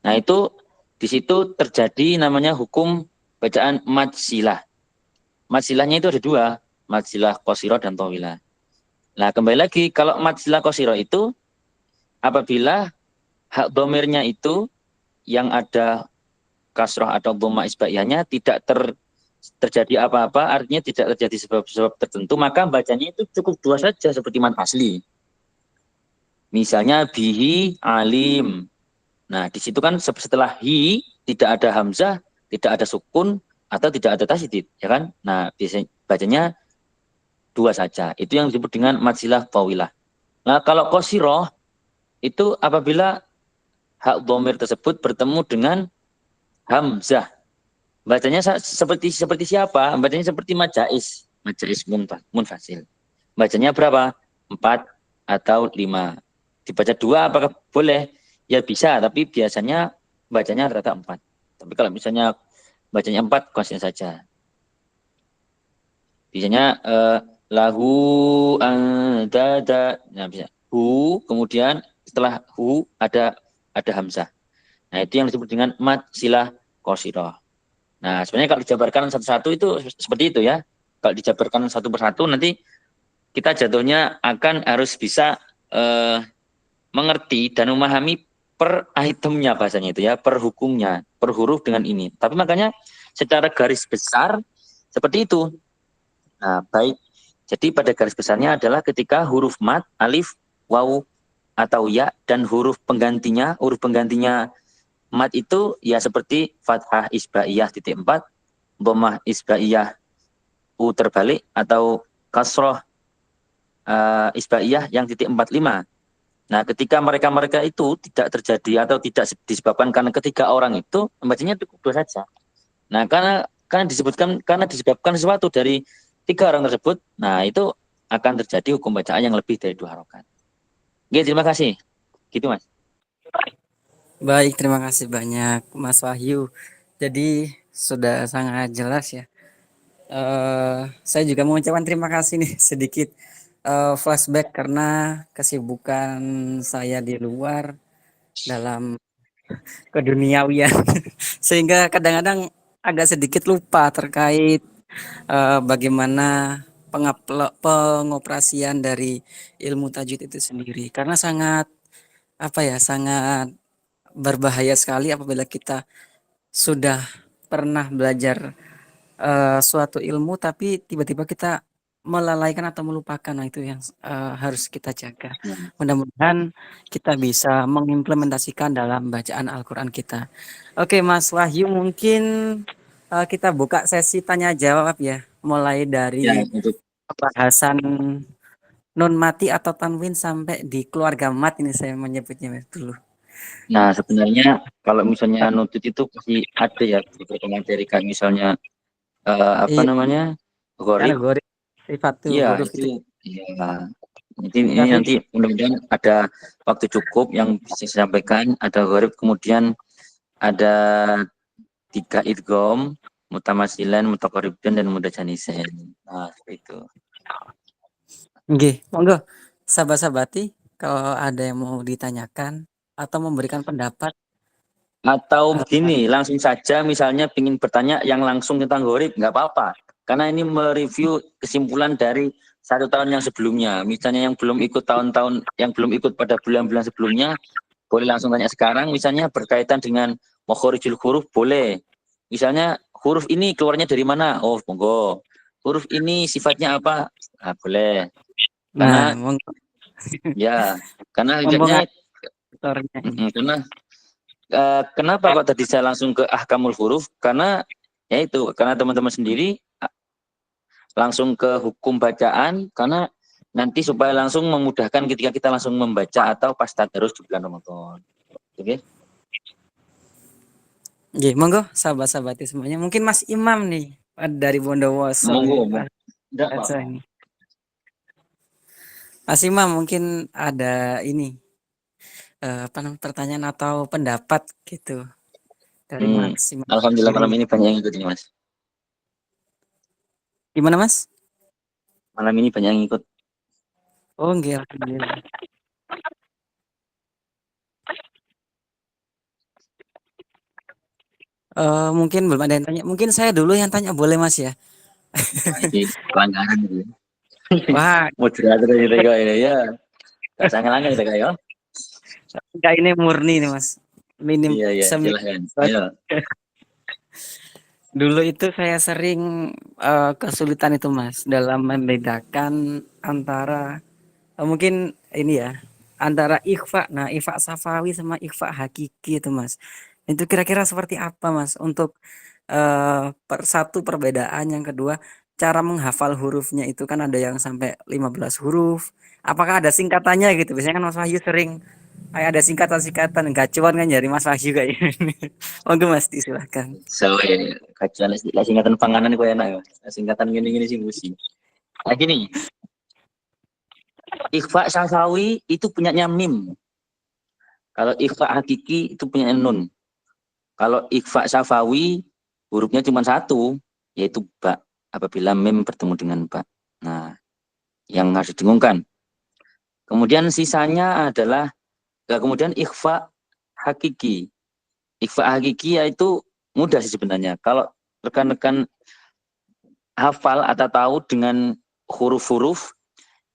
Nah, itu di situ terjadi namanya hukum bacaan madsilah. Madsilahnya itu ada dua, madsilah qasirah dan tawilah. Nah, kembali lagi kalau madsilah qasirah itu apabila hak domirnya itu yang ada kasroh atau dhammah isbaiyahnya tidak terjadi apa-apa, artinya tidak terjadi sebab-sebab tertentu, maka bacanya itu cukup dua saja seperti mad asli. Misalnya bihi alim. Nah, di situ kan setelah hi tidak ada hamzah, tidak ada sukun atau tidak ada tasydid, ya kan? Nah, biasanya bacanya dua saja. Itu yang disebut dengan madsilah tawilah. Nah, kalau qasirah itu apabila hak dhamir tersebut bertemu dengan hamzah. Bacanya seperti siapa? Bacanya seperti majais, majais munfasil. Bacanya berapa? 4 atau 5. Dibaca 2 apakah boleh? Ya bisa, tapi biasanya bacanya rata 4. Tapi kalau misalnya bacanya 4, konsisten saja. Biasanya lahu ada, nah bisa hu, kemudian setelah hu ada hamzah. Nah, itu yang disebut dengan mad silah qasirah. Nah, sebenarnya kalau dijabarkan satu-satu itu seperti itu ya. Kalau dijabarkan satu persatu nanti kita jatuhnya akan harus bisa mengerti dan memahami per itemnya bahasanya itu ya, per hukumnya, per huruf dengan ini. Tapi makanya secara garis besar seperti itu. Nah, baik. Jadi pada garis besarnya adalah ketika huruf mat, alif, waw, atau ya, dan huruf penggantinya mat itu ya seperti fathah isbaiyah titik 4, dhammah isbaiyah u terbalik, atau kasroh isbaiyah yang titik 45. Nah, ketika mereka itu tidak terjadi atau tidak disebabkan karena ketiga orang itu, membacanya cukup dua saja. Nah, karena disebabkan sesuatu dari tiga orang tersebut, nah itu akan terjadi hukum bacaan yang lebih dari 2 harokat. Oke, terima kasih. Gitu, Mas. Baik, terima kasih banyak Mas Wahyu. Jadi sudah sangat jelas ya. Saya juga mau ucapkan terima kasih nih sedikit flashback karena kesibukan saya di luar dalam keduniawian sehingga kadang-kadang agak sedikit lupa terkait bagaimana pengoperasian dari ilmu tajwid itu sendiri karena sangat sangat berbahaya sekali apabila kita sudah pernah belajar suatu ilmu tapi tiba-tiba kita melalaikan atau melupakan. Nah, itu yang harus kita jaga. Mudah-mudahan kita bisa mengimplementasikan dalam bacaan Al-Quran kita. Oke, Mas Wahyu, mungkin kita buka sesi tanya jawab ya, mulai Ya, dari untuk pembahasan nun mati atau tanwin sampai di keluarga mat ini saya menyebutnya dulu. Nah, sebenarnya kalau misalnya nutut itu pasti ada ya beberapa materi kayak misalnya apa Iya, namanya? Gharib. kategori sifat tuh Iya, huruf itu itu. ya. Ini Tapi nanti mudah-mudahan ada waktu cukup yang bisa saya sampaikan. Ada gharib, kemudian ada 3 idgham, mutamasilan, mutaqarriban, dan mutajanisen. Nah, seperti itu. nggih, monggo sahabat-sahabati kalau ada yang mau ditanyakan atau memberikan pendapat. Atau eh, begini, langsung saja misalnya ingin bertanya yang langsung tentang gharib, nggak apa-apa. Karena ini mereview kesimpulan dari 1 tahun yang sebelumnya. Misalnya yang belum ikut tahun-tahun, yang belum ikut pada bulan-bulan sebelumnya, boleh langsung tanya sekarang. Misalnya berkaitan dengan makhorijul huruf, boleh. Misalnya huruf ini keluarnya dari mana? Oh, monggo. Huruf ini sifatnya apa? Ah, boleh. Nah, Karena ya, karena mumpung lihatnya aktornya ini. karena kenapa kok tadi saya langsung ke ahkamul huruf? Karena ya itu, karena teman-teman sendiri langsung ke hukum bacaan, karena nanti supaya langsung memudahkan ketika kita langsung membaca atau pas tadarus di bulan Ramadan. Oke? Nggih, monggo sahabat-sahabati semuanya. Mungkin Mas Imam nih dari Bondowoso Monggo, ya. enggak Baca apa-apa. ini. Mas Imam mungkin ada ini apa namanya pertanyaan atau pendapat gitu dari Mas Imam Alhamdulillah malam sendiri. ini banyak yang ikut ini, Mas. Gimana Mas? Malam ini banyak yang ikut. Oh, nggih, alhamdulillah. Mungkin belum ada yang tanya. Mungkin saya dulu yang tanya, boleh Mas ya? Wah, ini pelanggaran gitu. Wah, Moderator ini kok ini ya. Gak sangat-sangat kita kayak. enggak, ini murni nih Mas. Minim Iya, iya, semi. silahkan. Ayo. Dulu itu saya sering kesulitan itu Mas dalam membedakan antara mungkin ini ya, antara ikhfa. Nah, ikhfa safawi sama ikhfa hakiki itu Mas. Itu kira-kira seperti apa Mas untuk satu perbedaan, yang kedua cara menghafal hurufnya itu kan ada yang sampai 15 huruf. Apakah ada singkatannya gitu? Biasanya kan Mas Wahyu sering kayak ada singkatan-singkatan, gacuan kan nyari Mas Wahyu kayak ini. Monggo Mas, disilahkan. So, kajian singkatan panganan kok enak ya. Singkatan gini-gini sih musim. Nah, gini. Ikhfa safawi itu punyanya mim. Kalau ikhfa hakiki itu punya nun. Kalau ikhfa safawi hurufnya cuma satu, yaitu ba. Apabila mim bertemu dengan ba. Nah, yang harus didengungkan. Kemudian sisanya adalah kemudian ikhfa hakiki. Ikhfa hakiki yaitu mudah sih sebenarnya. Kalau rekan-rekan hafal atau tahu dengan huruf-huruf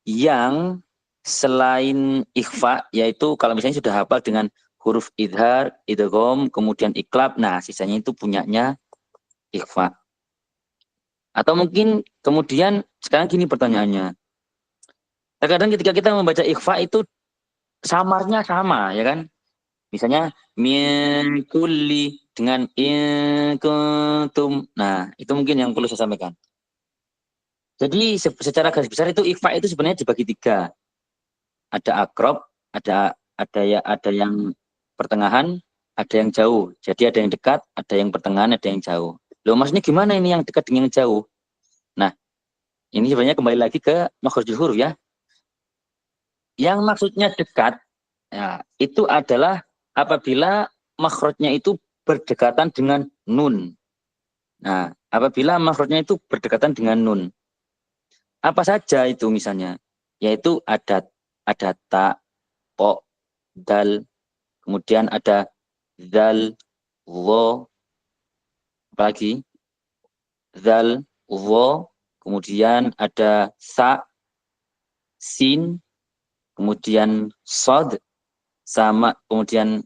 yang selain ikhfa, yaitu kalau misalnya sudah hafal dengan huruf idhar, idgham, kemudian iklab, nah sisanya itu punyanya ikhfa. Atau mungkin kemudian sekarang gini pertanyaannya. Terkadang ketika kita membaca ikhfa itu samarnya sama, ya kan? Misalnya min kulli dengan in kuntum. Nah, itu mungkin yang perlu saya sampaikan. Jadi secara garis besar itu ikhfa itu sebenarnya dibagi 3. Ada akrob, ada yang pertengahan, ada yang jauh. Jadi ada yang dekat, ada yang pertengahan, ada yang jauh. Loh, maksudnya gimana ini yang dekat dengan yang jauh? Nah, ini sebenarnya kembali lagi ke makhrajul huruf ya. Yang maksudnya dekat, ya, itu adalah apabila makhrajnya itu berdekatan dengan nun. Nah, apabila makhrajnya itu berdekatan dengan nun. Apa saja itu misalnya? Yaitu ada ta, po, dal, kemudian ada zal, wo, apalagi zal, wo, kemudian ada sa, sin, kemudian sod, sama kemudian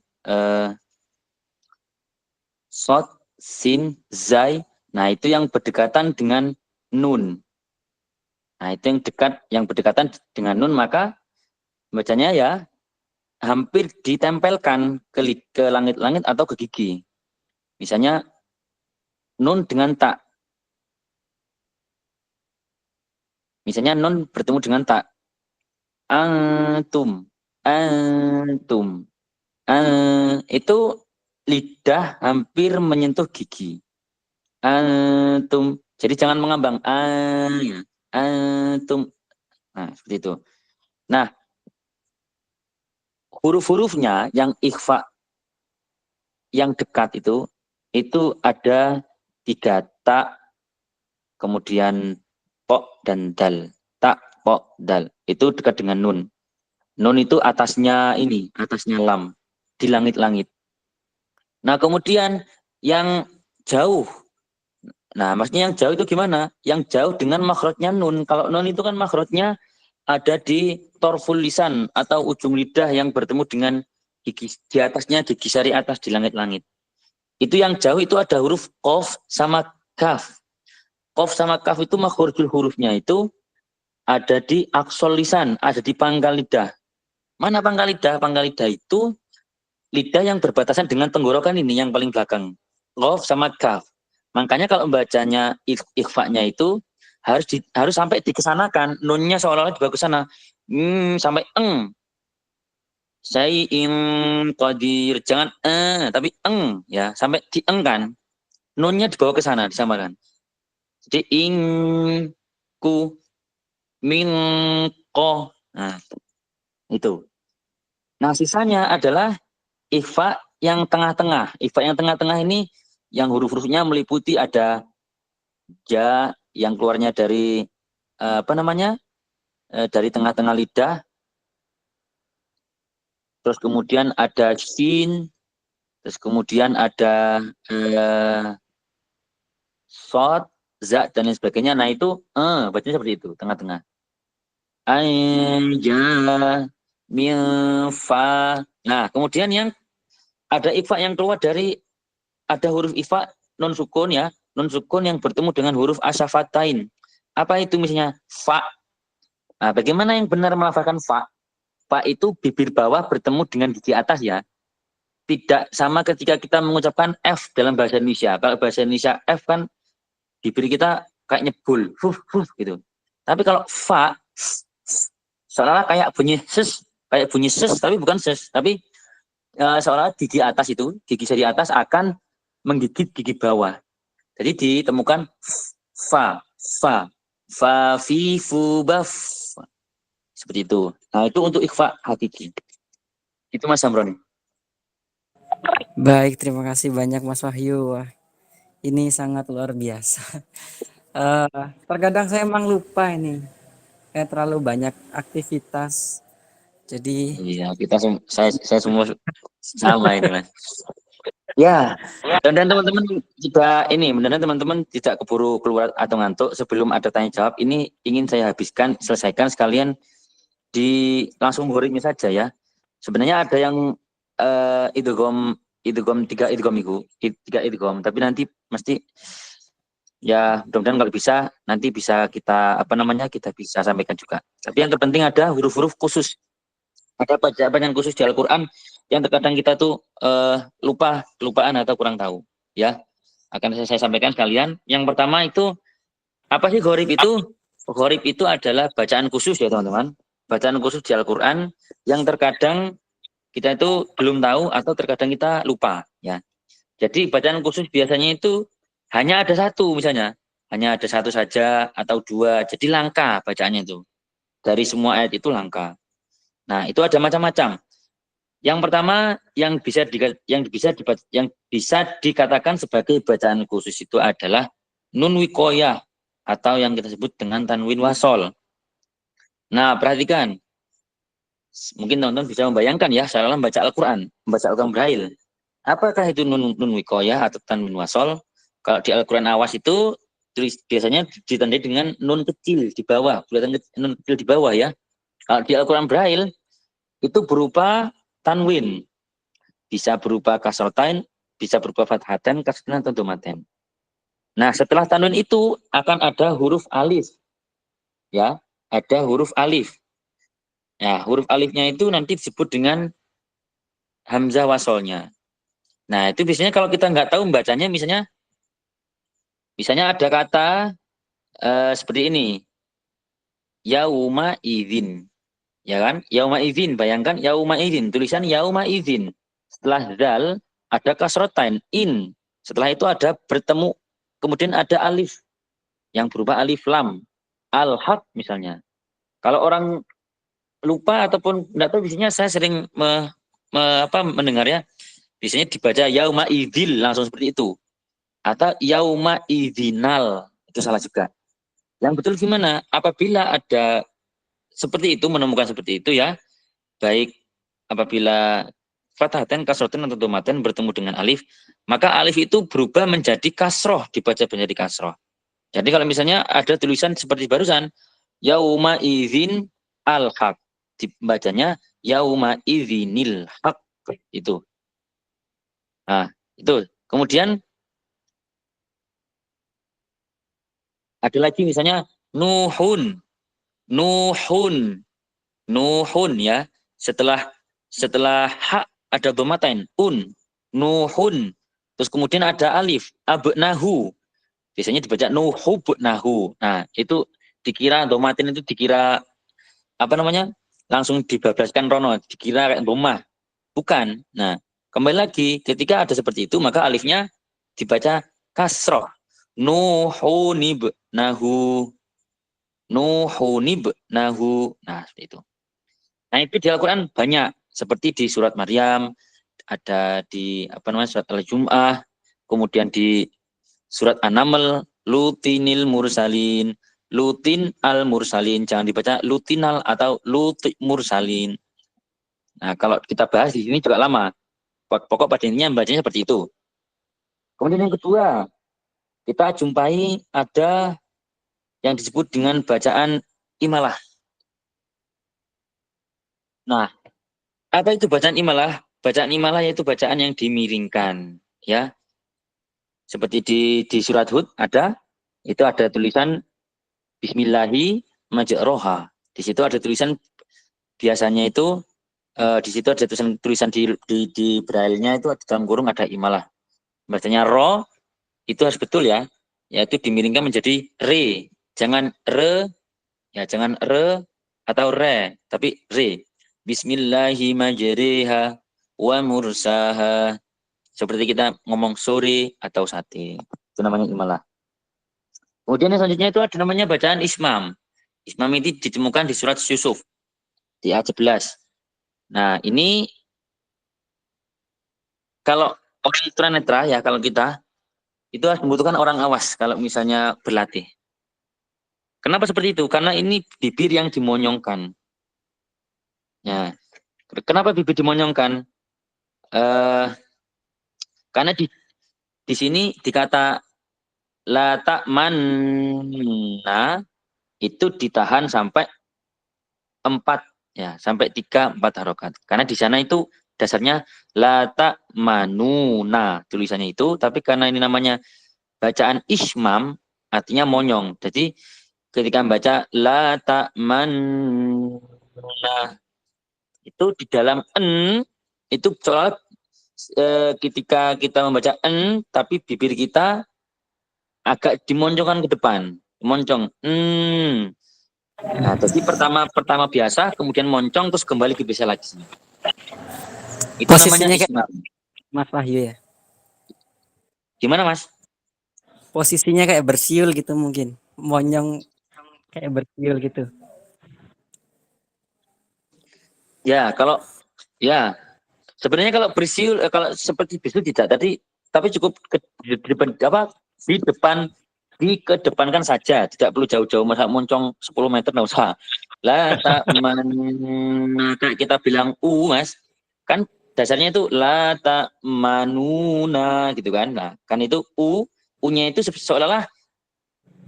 sod, sin, zai. Nah, itu yang berdekatan dengan nun. Nah, itu yang berdekatan dengan nun, maka bacanya ya hampir ditempelkan ke langit-langit atau ke gigi. Misalnya nun dengan tak. Misalnya nun bertemu dengan tak. Antum, antum. Itu lidah hampir menyentuh gigi. Antum. Jadi jangan mengambang. Antum. Nah, seperti itu. Nah, huruf-hurufnya yang ikhfa yang dekat itu ada 3, tak, kemudian po dan dal. Tak, po, dal. Itu dekat dengan nun. Nun itu atasnya lam di langit-langit. Nah, kemudian yang jauh. Nah, maksudnya yang jauh itu gimana? Yang jauh dengan makhrajnya nun. Kalau nun itu kan makhrajnya ada di torful lisan atau ujung lidah yang bertemu dengan gigi di atasnya, gigi sari atas di langit-langit. Itu yang jauh itu ada huruf qaf sama kaf. Qaf sama kaf itu makhrajul hurufnya itu ada di aksol lisan, ada di pangkal lidah. Mana pangkal lidah? Pangkal lidah itu lidah yang berbatasan dengan tenggorokan ini yang paling belakang. Qaf sama kaf. Makanya kalau membacanya ikhfa-nya itu harus sampai dikesanakan, nunnya seolah-olah dibawa ke sana. Sampai eng. Sayin qadir, jangan tapi eng ya, sampai di eng kan. Nunnya dibawa ke sana, disamakan. Jadi ing ku min ko. Nah, itu. Nah, sisanya adalah ikhfa yang tengah-tengah. Ikhfa yang tengah-tengah ini yang huruf-hurufnya meliputi ada ja yang keluarnya dari apa namanya? Dari tengah-tengah lidah. Terus kemudian ada sin, terus kemudian ada sod, za dan lain sebagainya. Nah, itu bacanya seperti itu, tengah-tengah. Aja milfa. Nah, kemudian yang ada ikhfa yang keluar dari ada huruf ikhfa non sukun ya, non sukun yang bertemu dengan huruf asyafatain. Apa itu misalnya fa? Nah, bagaimana yang benar melafalkan fa? Fa itu bibir bawah bertemu dengan gigi atas ya. Tidak sama ketika kita mengucapkan F dalam bahasa Indonesia. Kalau bahasa Indonesia F kan bibir kita kayak nyebul, gitu. Tapi kalau fa seolah kayak bunyi ses tapi bukan ses, tapi seolah gigi atas itu, gigi sari atas akan menggigit gigi bawah. Jadi ditemukan fa, fi, fu, baf. Seperti itu. Nah, itu untuk ikhfa hakiki. Itu Mas Samroni. Baik, terima kasih banyak Mas Wahyu. Wah, ini sangat luar biasa. Terkadang saya emang lupa ini. Kayak terlalu banyak aktivitas. Jadi Iya, saya semua sama ini, Mas. Ya, dan teman-teman juga ini, benar teman-teman tidak keburu keluar atau ngantuk. Sebelum ada tanya jawab, ini ingin saya selesaikan sekalian langsung muridnya saja ya. Sebenarnya ada yang idgham 3 idgham itu, 3 idgham, tapi nanti mesti ya mudah-mudahan kalau bisa nanti bisa kita kita bisa sampaikan juga. Tapi yang terpenting ada huruf-huruf khusus. Ada bacaan khusus di Al-Qur'an yang terkadang kita tuh kelupaan atau kurang tahu ya. Akan saya sampaikan sekalian. Yang pertama itu apa sih gharib itu? Gharib itu adalah bacaan khusus ya teman-teman. Bacaan khusus di Al-Qur'an yang terkadang kita itu belum tahu atau terkadang kita lupa ya. Jadi bacaan khusus biasanya itu hanya ada satu misalnya. Hanya ada satu saja atau dua. Jadi langka bacaannya itu. Dari semua ayat itu langka. Nah, itu ada macam-macam. Yang pertama yang bisa dikatakan sebagai bacaan khusus itu adalah nun wikoyah atau yang kita sebut dengan tanwin wasol. Nah, perhatikan. Mungkin teman-teman bisa membayangkan ya, saya membaca Al-Qur'an Braille. Apakah itu nun wikoyah atau tanwin wasol? Kalau di Al-Qur'an awas itu biasanya ditandai dengan nun kecil di bawah, bulatan nun kecil di bawah ya. Kalau di Al-Qur'an Braille itu berupa tanwin, bisa berupa kasrotain, bisa berupa fathaten, kasrotain atau domaten. Nah, setelah tanwin itu akan ada huruf alif, ya, ada huruf alif. Ya, huruf alifnya itu nanti disebut dengan hamzah wasolnya. Nah, itu biasanya kalau kita nggak tahu membacanya, misalnya ada kata seperti ini, yauma idzin. Ya kan? Yauma idzin, bayangkan yauma idzin, tulisan yauma idzin. Setelah dal ada kasrotain in. Setelah itu ada bertemu, kemudian ada alif yang berubah alif lam. Al-haq misalnya. Kalau orang lupa ataupun enggak tahu, biasanya saya sering mendengar ya. Biasanya dibaca yauma idzil langsung seperti itu. Atau yauma idzinal, itu salah juga. Yang betul gimana? Apabila ada seperti itu, menemukan seperti itu ya, baik apabila fathatain kasrotin atau domaten bertemu dengan alif, maka alif itu berubah menjadi kasroh, dibaca menjadi kasroh. Jadi kalau misalnya ada tulisan seperti barusan, yauma idzin al-haq, dibacanya yauma idzinil haq, itu. Nah, itu. Kemudian ada lagi misalnya Nuhun, Nuhun, Nuhun ya. Setelah hak ada domatain, Nuhun. Terus kemudian ada alif, abnahu. Biasanya dibaca nuhubnahu. Nah, itu dikira domatin itu dikira apa namanya? Langsung dibablaskan rono, dikira kayak domah. Bukan. Nah, kembali lagi ketika ada seperti itu maka alifnya dibaca kasroh. Nuhunib nahu, nuhunib nahu. Nah, seperti itu. Nah, itu di Al-Qur'an banyak, seperti di surat Maryam, ada di apa namanya surat Al-Jum'ah, kemudian di surat An-Naml, lutinil mursalin, lutin al mursalin, jangan dibaca lutinal atau luti mursalin. Nah, kalau kita bahas di sini juga lama. Pokok pada intinya bacanya seperti itu. Kemudian yang kedua, kita jumpai ada yang disebut dengan bacaan imalah. Nah, apa itu bacaan imalah? Bacaan imalah yaitu bacaan yang dimiringkan, ya. Seperti di surat Hud itu ada tulisan Bismillahi majroha. Di situ ada tulisan biasanya itu di situ ada tulisan di braille-nya itu dalam kurung ada imalah. Bacanya ro itu harus betul ya, yaitu dimiringkan menjadi re, jangan re, ya jangan re atau re, tapi re. Bismillahi majriha wa mursaha. Seperti kita ngomong sore atau sate, itu namanya imalah. Kemudian yang selanjutnya itu ada namanya bacaan ismam. Ismam ini ditemukan di surat Yusuf di ayat 11. Nah, ini kalau orang tunanetra ya, kalau kita itu harus membutuhkan orang awas kalau misalnya berlatih. Kenapa seperti itu? Karena ini bibir yang dimonyongkan. Ya. Kenapa bibir dimonyongkan? Karena di sini dikata la ta'manna itu ditahan sampai 4 ya, sampai 3-4 harokat. Karena di sana itu dasarnya la ta'manuna tulisannya itu, tapi karena ini namanya bacaan ismam artinya monyong. Jadi ketika membaca la ta'manuna itu di dalam en itu soal ketika kita membaca en tapi bibir kita agak dimonjongkan ke depan, moncong. Nah, jadi pertama biasa, kemudian moncong, terus kembali ke biasa lagi. Itu Posisinya namanya kayak ismam. Mas Wahyu ya. Gimana, Mas? Posisinya kayak bersiul gitu mungkin. Monyong kayak bersiul gitu. Ya, kalau ya sebenarnya kalau bersiul kalau seperti bisu tidak tapi cukup dikedepankan saja, tidak perlu jauh-jauh, masa moncong 10 meter nggak usah. La kita bilang Mas, kan dasarnya itu la manuna gitu kan. Nah, kan itu U-nya itu seolah-olah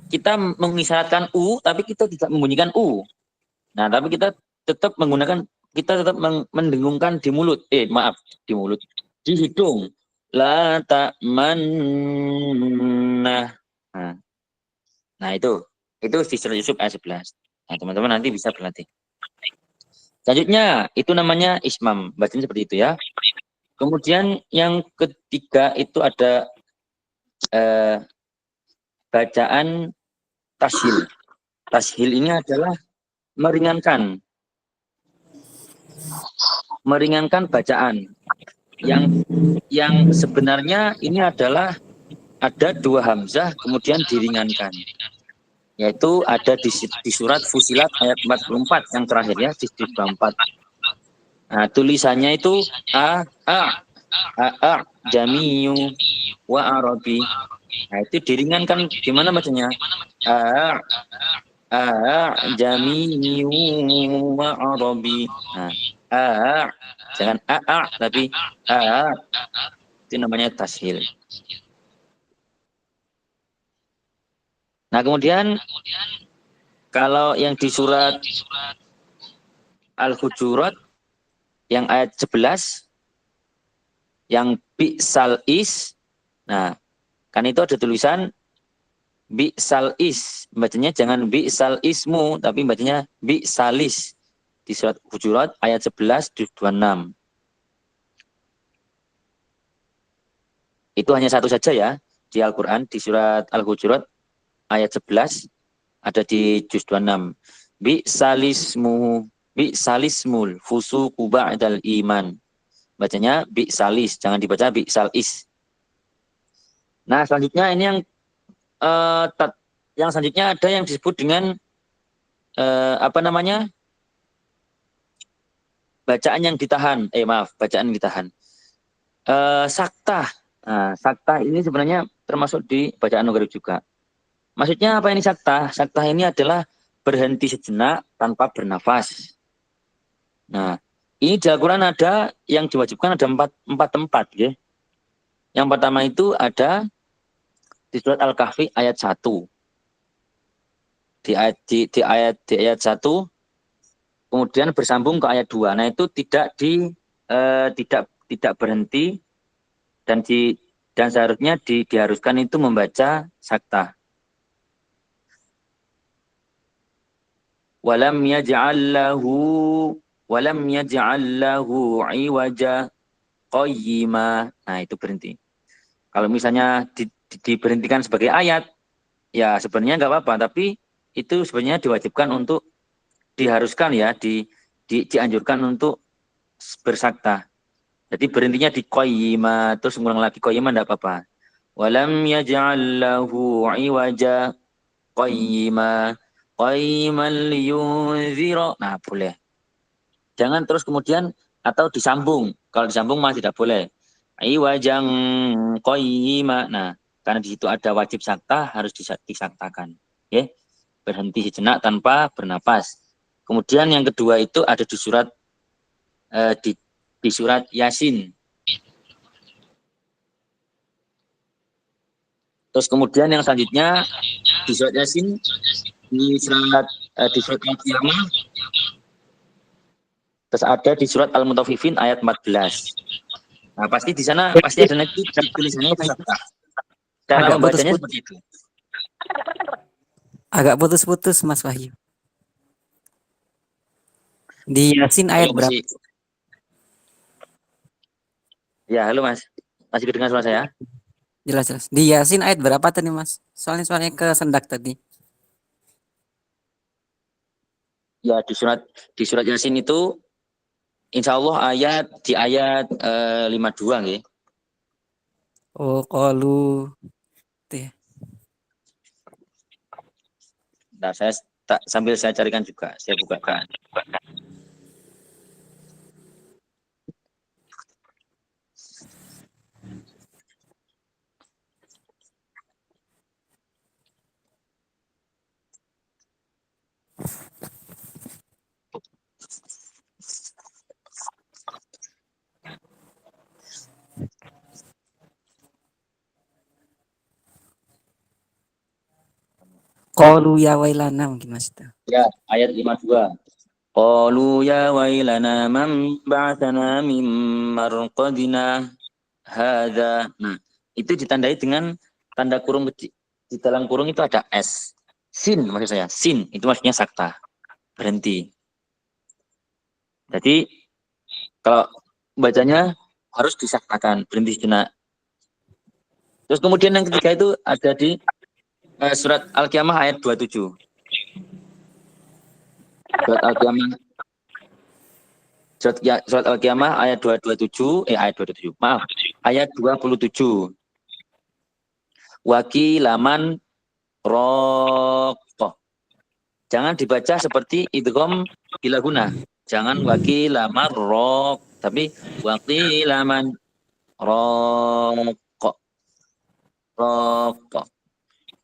kita mengisyaratkan tapi kita tidak membunyikan Nah, tapi kita tetap mendengungkan di mulut. Di mulut. Di hidung. La manna. Nah, itu di surat Yusuf ayat 11. Nah, teman-teman nanti bisa berlatih. Selanjutnya, itu namanya ismam. Bacanya seperti itu ya. Kemudian yang ketiga itu ada bacaan tashil. Tashil ini adalah meringankan bacaan. Yang sebenarnya ini adalah ada 2 hamzah kemudian diringankan. Yaitu ada di surat Fusilat ayat 44 yang terakhir ya, di 4. Nah, tulisannya itu a jamiu wa arabi. Nah, itu diringankan gimana bacanya? Jamiu wa arabi. Nah, Jangan tapi itu namanya tashil. Nah, kemudian kalau yang di surat Al-Hujurat yang ayat 11 yang bi'sal is. Nah, kan itu ada tulisan bi'sal is. Bacanya jangan bi'sal ismu, tapi bacanya bi'salis. Di surat Hujurat ayat 11 di 26. Itu hanya satu saja ya di Al-Quran, di surat Al-Hujurat ayat 11 ada di juz 26. Bi'salismul fusuqu ba'dal iman. Bacanya bi'salis, jangan dibaca bi'salis. Nah, selanjutnya ini yang selanjutnya ada yang disebut dengan bacaan yang ditahan. Bacaan yang ditahan. Saktah. Nah, saktah ini sebenarnya termasuk di bacaan logarit juga. Maksudnya apa ini saktah? Saktah ini adalah berhenti sejenak tanpa bernafas. Nah, ini di Al-Quran ada yang diwajibkan ada empat tempat. Ya. Yang pertama itu ada di surat Al-Kahfi ayat 1. Di ayat 1 kemudian bersambung ke ayat 2. Nah, itu tidak berhenti dan seharusnya diharuskan itu membaca saktah. Walam yaj'allahu iwaja qayyima. Nah, itu berhenti. Kalau misalnya diberhentikan sebagai ayat, ya sebenarnya nggak apa-apa, tapi itu sebenarnya diwajibkan untuk diharuskan ya, dianjurkan untuk bersakta. Jadi berhentinya di qayyima, terus ngulang lagi qayyima enggak apa-apa. Walam yaj'allahu iwaja qayyiman liyunzira. Nah, boleh. Jangan terus kemudian atau disambung. Kalau disambung masih tidak boleh. Iwajang qayyima. Nah, karena di situ ada wajib sakta harus disaktakan. Ya. Berhenti sejenak tanpa bernapas. Kemudian yang kedua itu ada di surat di surat Yasin. Terus kemudian yang selanjutnya di surat Yasin di surat Al-Qiyamah. Terus ada di surat Al-Mutaffifin ayat 14. Nah, pasti di sana pasti ada nanti tulisannya itu sakta. Cara membacanya seperti itu. Agak putus-putus Mas Wahyu. Di Yasin ayat berapa? Ya, halo Mas. Masih kedengar suara saya? Jelas. Di Yasin ayat berapa tadi Mas? Soalnya kesendak tadi. Ya, di surat Yasin itu insya Allah di ayat 52 nggih. Oh, qalu. Tuh ya. Nah, sambil saya carikan juga, saya bukakan. Qalu ya wailana mungkin Mas itu. Ya, ayat 52. Qalu ya wailana man ba'athana min marqadina hadza. Nah, itu ditandai dengan tanda kurung kecil. Di dalam kurung itu ada S. Sin maksud saya. Sin itu maksudnya sakta. Berhenti. Jadi kalau bacanya harus disaktakan, berhenti sejenak. Terus kemudian yang ketiga itu ada di surat Al-Qiyamah ayat 27. Surat Al-Qiyamah Surat Al-Qiyamah ayat 227, ayat 27. Wakilaman raqqa. Jangan dibaca seperti idgham bila guna. Jangan wakilaman raq, tapi wakilaman raqqa.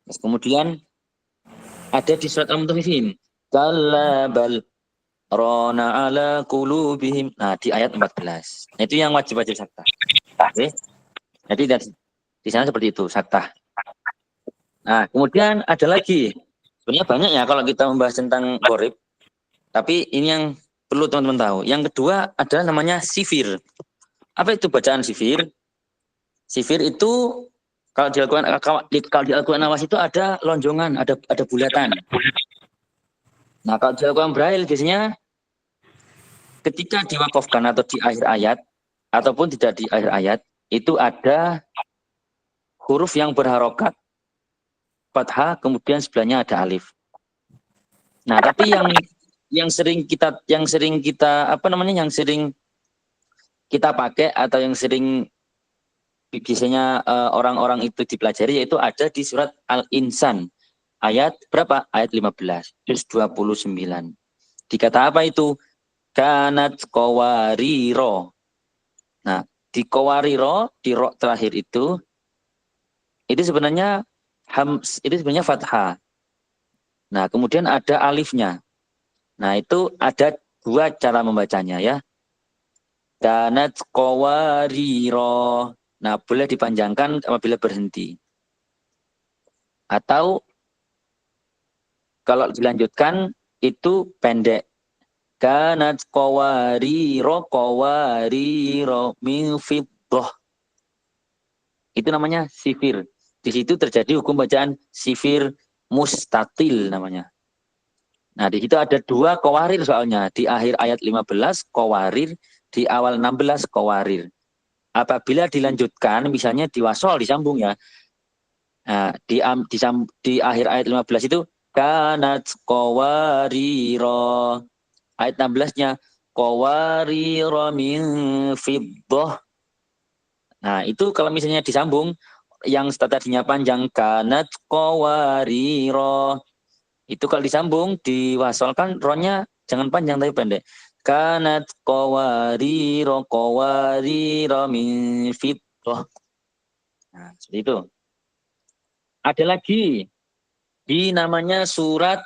Terus kemudian ada di surat Al-Mutaffifin. Kallabal. Rona ala qulubihim. Nah, di ayat 14. Nah, itu yang wajib-wajib saktah. Oke. Jadi di sana seperti itu, saktah. Nah, kemudian ada lagi. Sebenarnya banyak ya kalau kita membahas tentang qorib. Tapi ini yang perlu teman-teman tahu. Yang kedua adalah namanya sifir. Apa itu bacaan sifir? Sifir itu kalau di Al-Quran awas itu ada lonjongan, ada bulatan. Nah, kalau di Al-Quran Braille biasanya ketika diwakafkan atau di akhir ayat ataupun tidak di akhir ayat itu ada huruf yang berharokat fathah, kemudian sebelahnya ada alif. Nah, tapi yang sering kita pakai atau yang sering biasanya orang-orang itu dipelajari yaitu ada di surat Al-Insan ayat berapa? Ayat 15 juz 29. Dikata apa itu? Kanat qawariro. Nah, di qawariro di ro terakhir itu sebenarnya fathah. Nah, kemudian ada alifnya. Nah, itu ada dua cara membacanya ya. Kanat qawariro. Nah, boleh dipanjangkan apabila berhenti. Atau kalau dilanjutkan itu pendek. Kanat qawariro min fiddah. Itu namanya sifir. Di situ terjadi hukum bacaan sifir mustatil namanya. Nah, di situ ada dua qawarir soalnya. Di akhir ayat 15 qawarir, di awal 16 qawarir. Apabila dilanjutkan, misalnya di wasol disambung ya. Nah, di akhir ayat 15 itu kanat qawariro. Ayat 16-nya qawariro min fiddah. Nah, itu kalau misalnya disambung yang tadinya panjang kanat qawariro. Itu kalau disambung diwasolkan ronnya jangan panjang tapi pendek. Kanat qawariro min fiddah. Nah, seperti itu. Ada lagi di namanya surat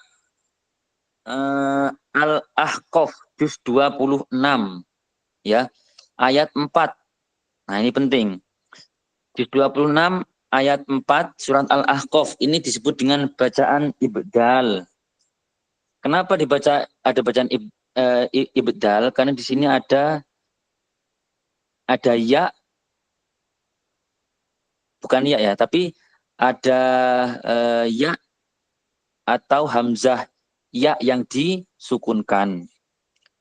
Al-Ahqaf juz 26 ya. Ayat 4. Nah, ini penting. Juz 26 ayat 4 surat Al-Ahqaf ini disebut dengan bacaan ibdal. Kenapa ada bacaan ibdal? Karena di sini ada ya, bukan ya, tapi ada ya atau hamzah ya yang disukunkan.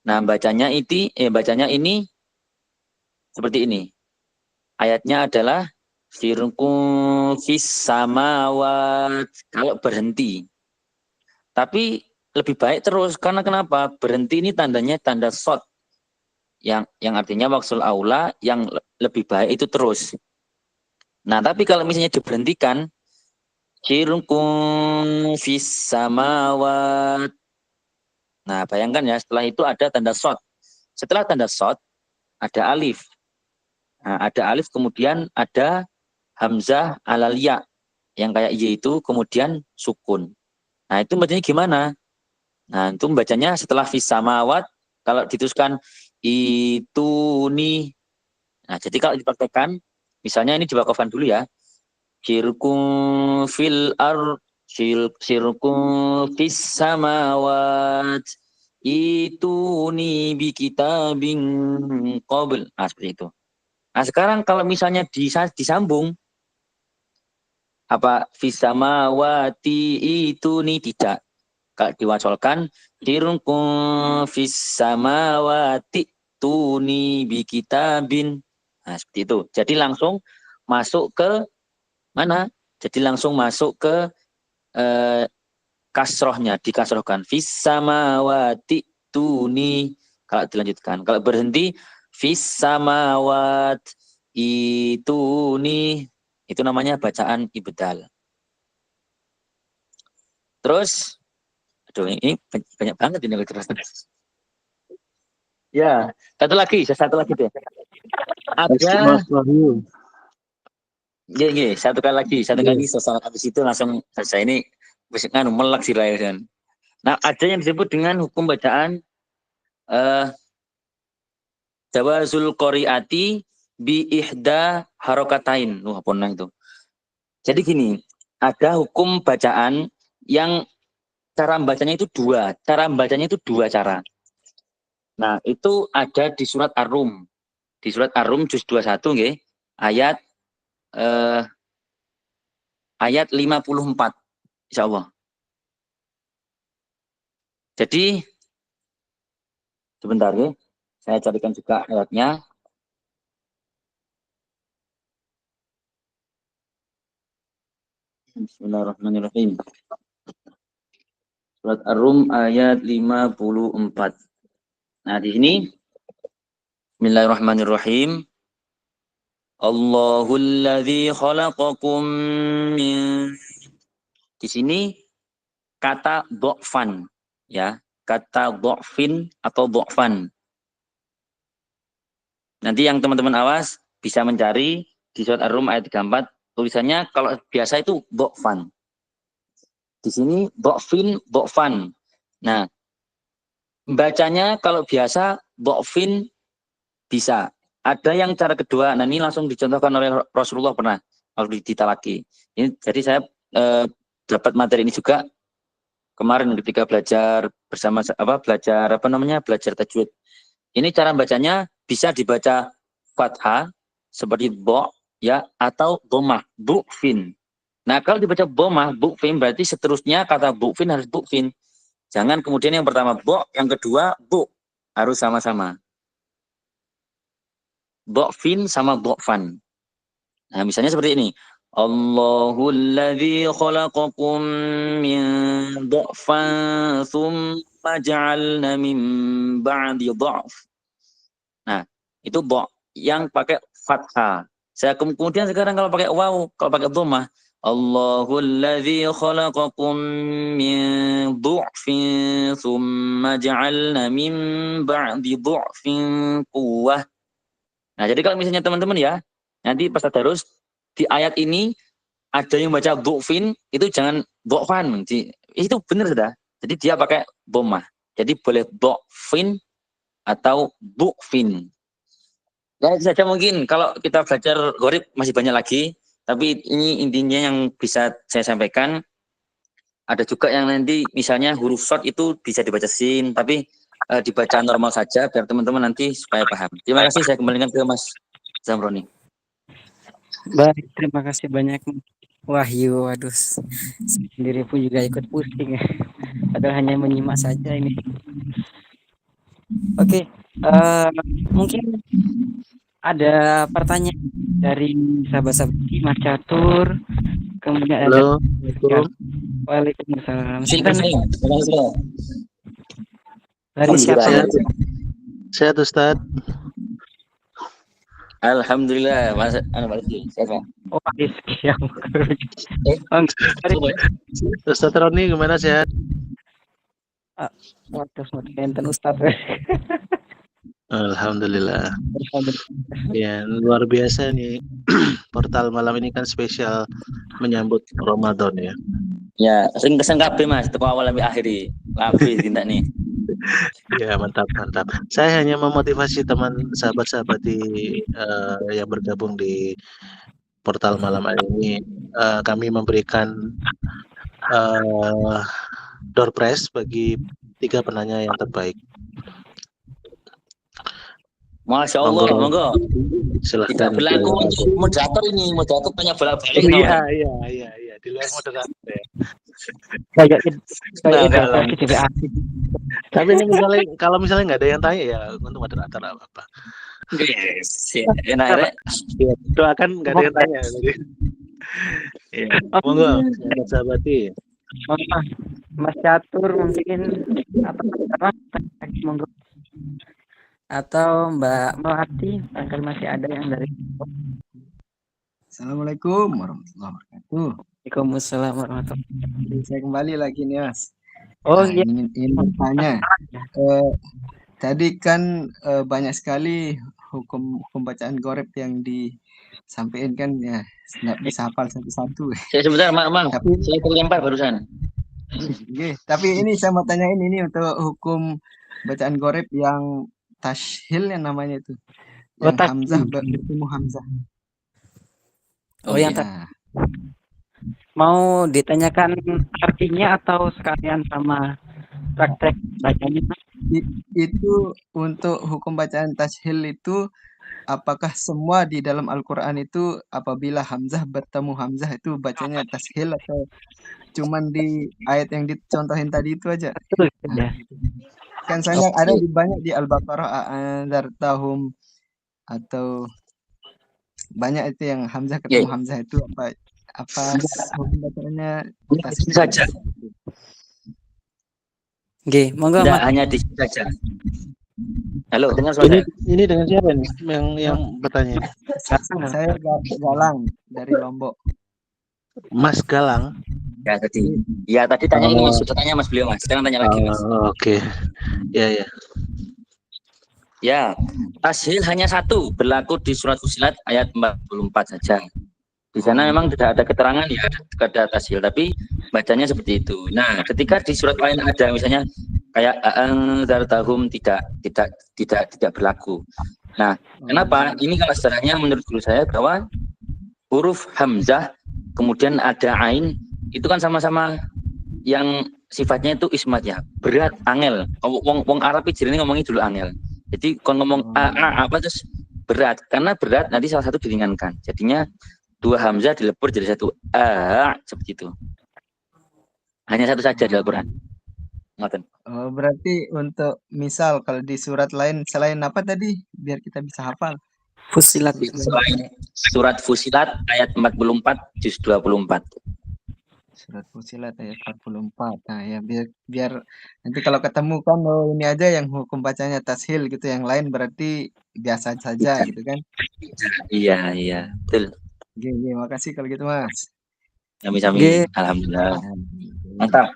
Nah, bacanya ini seperti ini. Ayatnya adalah firqun fis samawat kalau berhenti. Tapi lebih baik terus karena kenapa? Berhenti ini tandanya tanda shot. Yang artinya waksul aula yang lebih baik itu terus. Nah, tapi kalau misalnya diberhentikan firqun fis samawat. Nah, bayangkan ya setelah itu ada tanda shot. Setelah tanda shot ada alif. Nah, ada alif kemudian ada hamzah alal ya yang kayak y itu kemudian sukun. Nah, itu bacanya gimana? Nah, itu bacanya setelah fis samawat kalau dituliskan itu nih. Nah, jadi kalau dipraktekkan misalnya ini diwakafkan dulu ya. Syirkum fil syirkum fis samawat itu nih bi kitabin qabl. Nah, seperti itu. Nah, sekarang kalau misalnya disambung apa fisamawati itu nih tidak. Kalau diwasolkan dirungkum fisamawati tuni bi kitabin. Nah, seperti itu. Jadi langsung masuk ke mana? Jadi langsung masuk ke kasrohnya, dikasrohkan fisamawati tuni. Kalau dilanjutkan, kalau berhenti fisamawat itu nih, itu namanya bacaan ibdal. Terus, aduh ini banyak banget ini terus. Ya, satu lagi deh. Ada, satu kali lagi sesaat habis itu langsung selesai ini, melek sih kan. Nah, ada yang disebut dengan hukum bacaan jawazul qori'ati bi ihda harokatain. Apa nang itu? Jadi gini, ada hukum bacaan yang cara bacanya itu dua. Cara bacanya itu dua cara. Nah, itu ada di surat Ar-Rum. Di surat Ar-Rum juz 21 nggih, ayat ayat 54 insyaallah. Jadi sebentar ya, saya carikan juga ayatnya. Bismillahirrahmanirrahim. Surat Ar-Rum ayat 54. Nah, di sini Bismillahirrahmanirrahim. Allahul ladzi khalaqakum min. Di sini kata dhofan ya, kata dhofin atau dhofan. Nanti yang teman-teman awas bisa mencari di surat Ar-Rum ayat 34, tulisannya kalau biasa itu dhofan. Di sini dhofin, dhofan. Nah, bacanya kalau biasa dhofin bisa. Ada yang cara kedua, nah ini langsung dicontohkan oleh Rasulullah pernah kalau di talaki. Ini jadi saya dapat materi ini juga kemarin ketika belajar bersama belajar tajwid. Ini cara bacanya bisa dibaca fathah seperti bo ya atau dhammah, bu'fin. Nah, kalau dibaca dhammah, bu'fin berarti seterusnya kata bu'fin harus bu'fin. Jangan kemudian yang pertama bo, yang kedua bu, harus sama-sama. Dhofin sama dhofan. Nah, misalnya seperti ini. Allahul ladzi khalaqakum min dhofan tsumma ja'alna min ba'di dhaf. Nah, itu bo yang pakai fathah. Kemudian sekarang kalau pakai waw, kalau pakai dhammah, Allahul ladzi khalaqakum min dhufin tsumma ja'alna min ba'di dhufin quwwah. Nah, jadi kalau misalnya teman-teman ya, nanti pas tadarus di ayat ini ada yang baca dhufin, itu jangan dhofan. Itu benar sudah. Jadi dia pakai dhammah. Jadi boleh dhufin atau dhufin. Ya, itu saja mungkin kalau kita belajar gharib masih banyak lagi, tapi ini intinya yang bisa saya sampaikan. Ada juga yang nanti misalnya huruf short itu bisa dibaca sin, tapi dibaca normal saja biar teman-teman nanti supaya paham. Terima kasih, saya kembalikan ke Mas Zamroni. Baik, terima kasih banyak Wahyu. Waduh, sendiri pun juga ikut pusing ya. Padahal hanya menyimak saja ini. Oke, mungkin ada pertanyaan dari sahabat-sahabat Mas Catur, kemudian ada Waalaikumsalam. Sinten? Dari siapa? Sehat Ustaz. Alhamdulillah, Mas Rizky. Sehat. Oh, Rizky. Ustaz Roni gimana, sehat? Waduh, enten Ustaz. Alhamdulillah. Ya, luar biasa nih. Portal malam ini kan spesial menyambut Ramadan ya. Ya, sing kesan kabeh Mas, teko awal sampai akhir iki. Lapi tindak nih. Ya, mantap. Saya hanya memotivasi teman sahabat-sahabat yang bergabung di portal malam hari ini. Kami memberikan door prize bagi 3 penanya yang terbaik. Masya Allah, monggo. Silahkan. Aku moderator ini, moderator tanya bolak-balik. Iya. Di luar moderator ya. Tapi ini kalau misalnya nggak ada yang tanya ya untuk moderator apa? Yes, enak ya. Doakan nggak ada yang tanya. Ya, monggo sahabati. Mas Catur mungkin monggo. Atau Mbak Melati, barangkali masih ada yang dari. Assalamualaikum warahmatullahi wabarakatuh. Waalaikumsalam warahmatullahi wabarakatuh. Saya kembali lagi nih Mas. Oh iya. Ingin bertanya. Tadi kan banyak sekali hukum bacaan gharib yang disampaikan kan ya, nggak bisa hafal satu-satu. Sebentar, Mang. Tapi saya terlempar barusan. Oke, tapi ini saya mau tanyain ini untuk hukum bacaan Gorep yang tashil yang namanya itu. Oh, Yang Hamzah bertemu Hamzah. Oh, yang Ya. mau ditanyakan artinya atau sekalian sama praktek bacanya? Itu untuk hukum bacaan tashil itu apakah semua di dalam Al-Quran itu apabila Hamzah bertemu Hamzah itu bacanya tashil atau cuman di ayat yang dicontohin tadi itu aja? Betul Nah, ya. kan soalnya ada di banyak di Al-Baqarah anzartahum atau banyak itu yang Hamzah ketemu Hamzah itu apa hukum bacaannya Ini saja. Oke, monggo Tidak Mas. hanya di situ saja. Halo, dengar suara saya? Ini dengan siapa nih yang bertanya? Saya Galang dari Lombok. Mas Galang. Ya tadi. Ya tadi tanya ini Mas, sudah tanya Mas beliau Mas. Sekarang tanya lagi Mas. Oke. Ya. Ya, tashil hanya satu, berlaku di surat Fussilat ayat 44 saja. Di sana memang tidak ada keterangan ya ada tashil, tapi bacanya seperti itu. Nah, ketika di surat lain ada misalnya kayak anzartahum tidak berlaku. Nah, kenapa? Ini kalau sejarahnya menurut guru saya bahwa huruf hamzah kemudian ada ain itu kan sama-sama yang sifatnya itu ismat ya, berat, angel. Wong Arab ini ngomongin dulu angel. Jadi kalau ngomong apa terus berat, karena berat nanti salah satu diringankan. Jadinya dua hamzah dilebur jadi satu seperti itu. Hanya satu saja di Al-Quran. Oh, berarti untuk misal kalau di surat lain selain apa tadi biar kita bisa hafal? Fussilat. Selain surat Fussilat ayat 44 juz 24. Surat Fussilat ayat 44. Nah, ya biar nanti kalau ketemu kan ini aja yang hukum bacanya tashil gitu, yang lain berarti biasa saja gitu kan. Iya, betul. Oke, makasih kalau gitu Mas. Sami-sami. Alhamdulillah. Mantap.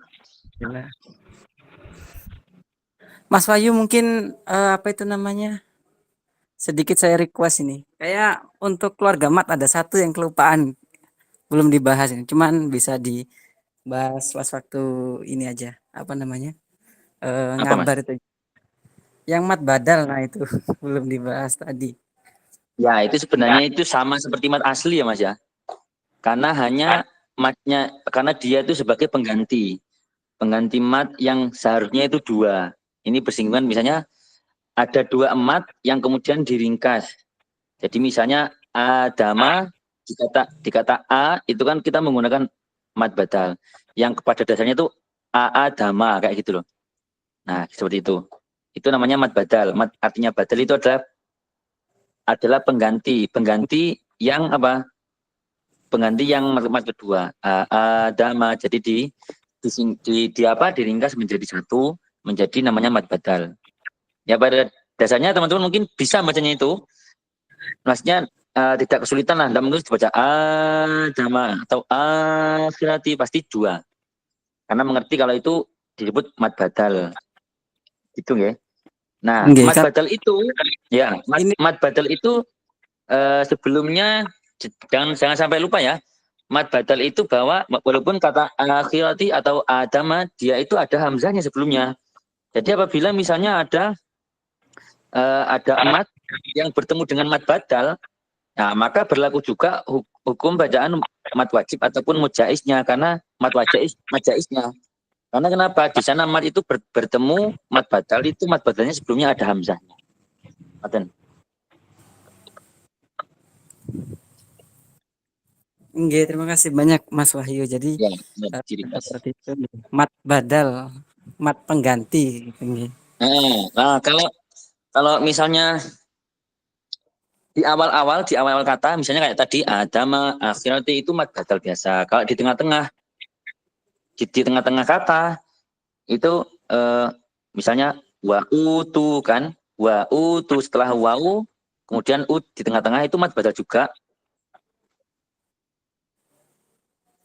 Mas Wahyu mungkin apa itu namanya? Sedikit saya request ini. Kayak untuk keluarga Mat ada satu yang kelupaan belum dibahas ini. Cuman bisa dibahas pas waktu ini aja. Apa namanya? Ngabar itu. Yang mat badal, nah itu belum dibahas tadi. Ya, itu sebenarnya itu sama seperti mat asli ya Mas ya. Karena hanya matnya, karena dia itu sebagai pengganti mat yang seharusnya itu dua. Ini bersinggungan misalnya ada dua mat yang kemudian diringkas. Jadi misalnya adama dikata a itu kan kita menggunakan mat badal. Yang pada dasarnya itu adama kayak gitu loh. Nah, seperti itu. Itu namanya mat badal. Mat artinya badal itu adalah pengganti yang apa? Pengganti yang mat kedua. Adama. Jadi diringkas menjadi satu, menjadi namanya mat badal. Ya pada dasarnya teman-teman mungkin bisa bacanya itu. Maksudnya tidak kesulitan lah, dalam menulis dibaca adama atau akhirati pasti dua. Karena mengerti kalau itu disebut mat badal. Gitu ya. Nah, mat badal itu ya, mat badal itu sebelumnya jangan sampai lupa ya. Mat badal itu bahwa walaupun kata akhirati atau adama dia itu ada hamzahnya sebelumnya. Jadi apabila misalnya ada mat yang bertemu dengan mat badal, nah maka berlaku juga hukum bacaan mat wajib ataupun mujaiznya karena mat jaiznya. Karena kenapa? Di sana mat itu bertemu mat badal itu mat badalnya sebelumnya ada hamzahnya. Oke, terima kasih banyak Mas Wahyu. Jadi ya, seperti itu mat badal, mat pengganti. Nah, kalau misalnya di awal kata misalnya kayak tadi adama akhirati itu mat badal biasa. Kalau di tengah-tengah kata itu misalnya wa'utu kan, wa'utu setelah wa'u kemudian di tengah-tengah itu mat badal juga.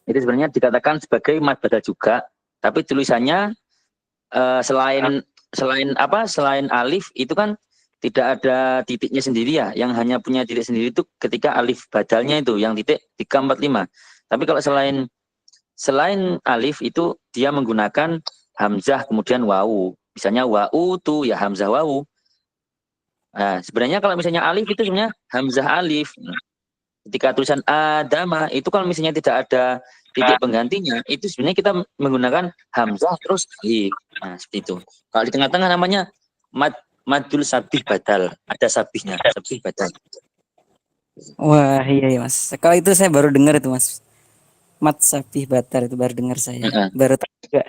Itu sebenarnya dikatakan sebagai mat badal juga, tapi tulisannya selain alif itu kan tidak ada titiknya sendiri ya, yang hanya punya titik sendiri itu ketika alif badalnya itu yang titik 345. Tapi kalau selain alif itu dia menggunakan hamzah kemudian wawu. Misalnya wa'utu ya hamzah wawu. Nah, sebenarnya kalau misalnya alif itu sebenarnya hamzah alif. Ketika tulisan adama itu kalau misalnya tidak ada titik penggantinya, itu sebenarnya kita menggunakan hamzah terus alif. Nah, seperti itu. Kalau di tengah-tengah namanya madul sabih badal, ada sabihnya, sabih badal. Wah, iya Mas. Kalau itu saya baru dengar itu Mas. Mat sabih batar itu baru dengar saya. Baru tahu juga.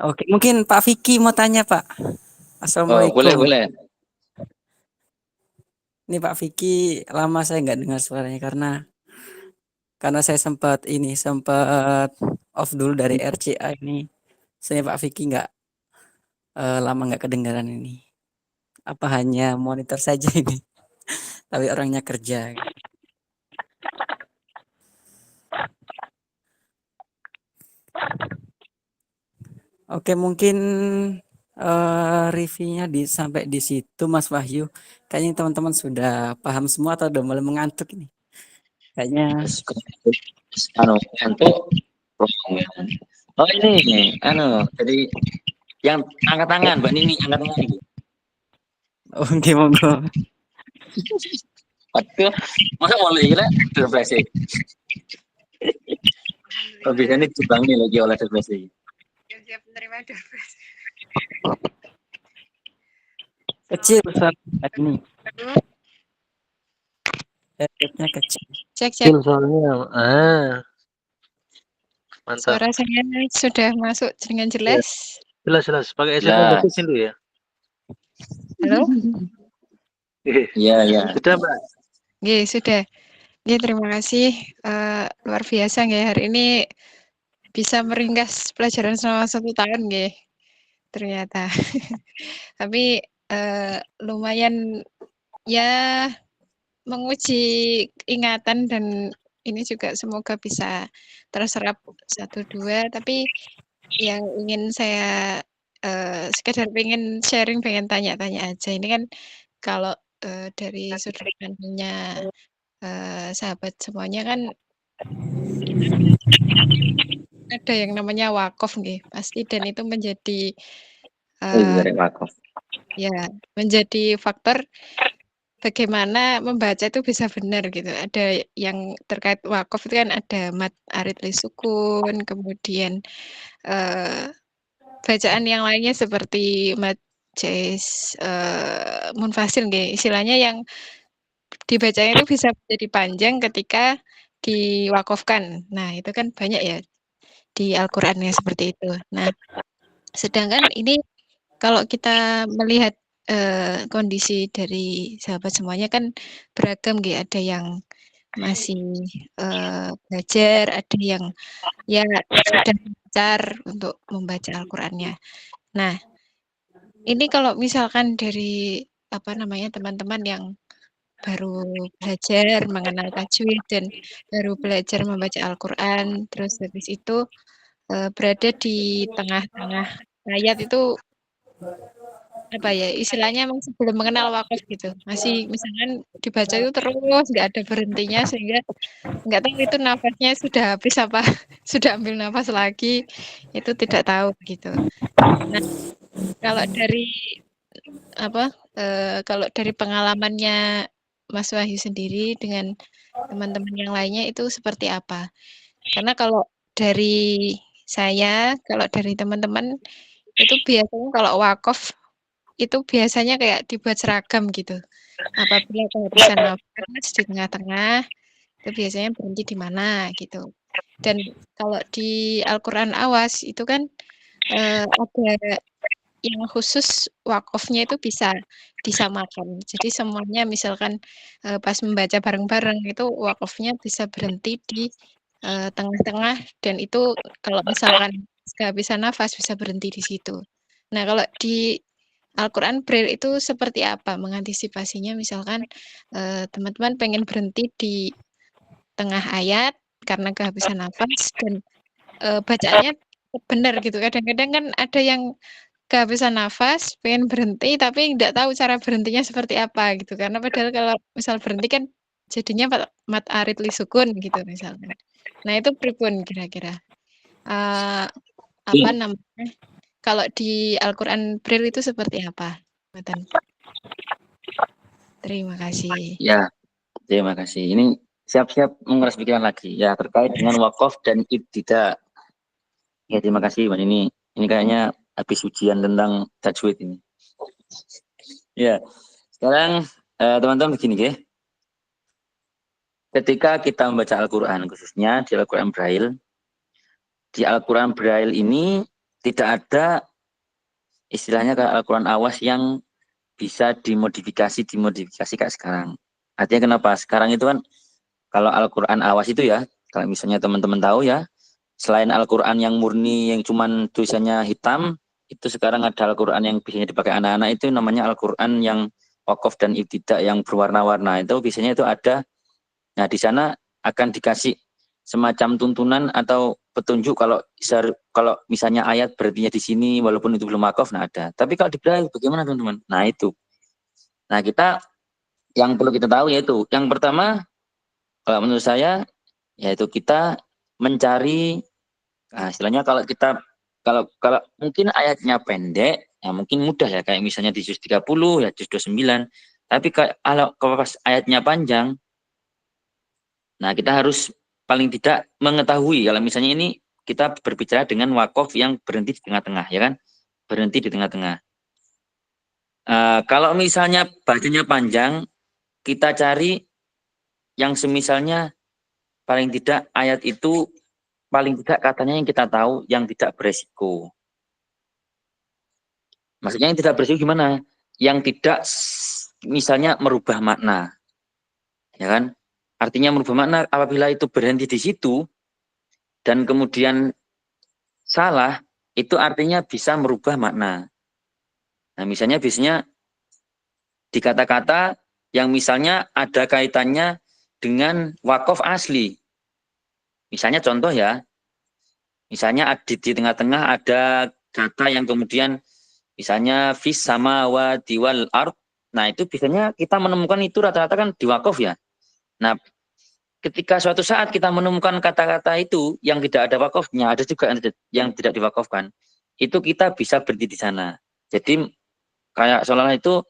Oke, mungkin Pak Vicky mau tanya Pak. Assalamualaikum. Boleh. Ini Pak Vicky lama saya nggak dengar suaranya karena saya sempat off dulu dari RCA ini. Saya Pak Vicky nggak lama nggak kedengaran ini. Apa hanya monitor saja ini? Tapi orangnya kerja. Oke, mungkin reviewnya sampai di situ Mas Wahyu. Kayaknya teman-teman sudah paham semua atau udah mulai mengantuk ini? Kayaknya untuk oh ini jadi yang angkat tangan Mbak Nini angkat tangan. oke, monggo. Waduh, masa mau gila depresi. Oh, biasanya dibangi lagi oleh depresi. Siap menerima depresi. Kecil suara ini. Headsetnya kecil. Cek. Soalnya, mantap. Suara saya sudah masuk dengan jelas. Jelas. Pakai headset bagus dulu ya. Halo? Iya. Sudah, Mbak. Iya, sudah. Ya, terima kasih. Luar biasa nggih hari ini bisa meringkas pelajaran selama 1 tahun nggih. Ternyata. Tapi lumayan ya menguji ingatan dan ini juga semoga bisa terserap 1, 2. Tapi yang ingin saya sekedar pengen sharing, pengen tanya-tanya aja. Ini kan kalau dari sudut pandangnya sahabat semuanya kan ada yang namanya wakaf nggih pasti dan itu menjadi ya menjadi faktor bagaimana membaca itu bisa benar gitu. Ada yang terkait wakaf itu kan ada mad arid li sukun, kemudian bacaan yang lainnya seperti mad jais munfasil nggih. Istilahnya yang dibacanya itu bisa jadi panjang ketika diwakafkan. Nah, itu kan banyak ya di Al-Qur'annya seperti itu. Nah, sedangkan ini kalau kita melihat kondisi dari sahabat semuanya kan beragam nggih, ada yang masih belajar, ada yang ya sudah lancar untuk membaca Al-Qur'annya. Nah, ini kalau misalkan dari teman-teman yang baru belajar mengenal tajwid dan baru belajar membaca Al-Qur'an, terus habis itu berada di tengah-tengah ayat itu istilahnya emang sebelum mengenal wakaf gitu. Masih misalkan dibaca itu terus nggak ada berhentinya sehingga nggak tahu itu nafasnya sudah habis apa sudah ambil nafas lagi, itu tidak tahu gitu. Nah, kalau dari pengalamannya Mas Wahyu sendiri dengan teman-teman yang lainnya itu seperti apa? Karena kalau dari saya, kalau dari teman-teman itu biasanya kalau wakaf itu biasanya kayak dibuat seragam gitu. Apabila kehabisan nafas di tengah-tengah, itu biasanya berhenti di mana gitu. Dan kalau di Al-Qur'an Awas itu kan ada yang khusus wakafnya itu bisa disamakan. Jadi semuanya misalkan pas membaca bareng-bareng itu wakafnya bisa berhenti di tengah-tengah dan itu kalau misalkan kehabisan nafas bisa berhenti di situ. Nah, kalau di Al-Qur'an Braille itu seperti apa mengantisipasinya? Misalkan teman-teman pengen berhenti di tengah ayat karena kehabisan nafas dan bacaannya benar gitu. Kadang-kadang kan ada yang kehabisan nafas, pengen berhenti tapi nggak tahu cara berhentinya seperti apa gitu. Karena padahal kalau misal berhenti kan jadinya mat arid li sukun gitu misalkan. Nah itu pripun kira-kira? Apa namanya? Kalau di Al-Qur'an Braille itu seperti apa? Mboten. Terima kasih. Ya, terima kasih. Ini siap-siap menguras pikiran lagi ya terkait dengan wakaf dan ibtida. Ya, terima kasih Mbak ini. Ini kayaknya habis ujian tentang tajwid ini. Ya, sekarang teman-teman begini ya. Ketika kita membaca Al-Quran, khususnya di Al-Quran Braille, di Al-Quran Braille ini tidak ada istilahnya kayak Al-Quran Awas yang bisa dimodifikasi kayak sekarang. Artinya kenapa? Sekarang itu kan kalau Al-Quran Awas itu ya, kalau misalnya teman-teman tahu ya, selain Al-Quran yang murni yang cuman tulisannya hitam, itu sekarang ada Al-Quran yang biasanya dipakai anak-anak itu namanya Al-Quran yang wakaf dan ibtidak yang berwarna-warna. Itu biasanya itu ada. Nah, di sana akan dikasih semacam tuntunan atau petunjuk kalau misalnya ayat berartinya di sini walaupun itu belum wakaf, nah ada. Tapi kalau di Braille bagaimana teman-teman? Nah itu. Nah kita yang perlu kita tahu yaitu yang pertama kalau menurut saya yaitu kita mencari istilahnya kalau mungkin ayatnya pendek ya mungkin mudah ya kayak misalnya di juz 30 ya juz 29. Tapi kalau pas ayatnya panjang, nah kita harus paling tidak mengetahui kalau misalnya ini kita berbicara dengan wakaf yang berhenti di tengah-tengah ya kan, berhenti di tengah-tengah. Kalau misalnya bacanya panjang, kita cari yang semisalnya paling tidak ayat itu paling tidak katanya yang kita tahu yang tidak beresiko. Maksudnya yang tidak beresiko gimana? Yang tidak misalnya merubah makna. Ya kan? Artinya merubah makna apabila itu berhenti di situ dan kemudian salah, itu artinya bisa merubah makna. Nah, misalnya biasanya di kata-kata yang misalnya ada kaitannya dengan wakaf asli. Misalnya contoh ya, misalnya di tengah-tengah ada kata yang kemudian misalnya fis sama wa diwal ard. Nah, itu biasanya kita menemukan itu rata-rata kan di wakaf ya. Nah, ketika suatu saat kita menemukan kata-kata itu yang tidak ada wakafnya, ada juga yang tidak diwakafkan, itu kita bisa berhenti di sana. Jadi kayak seolah-olah itu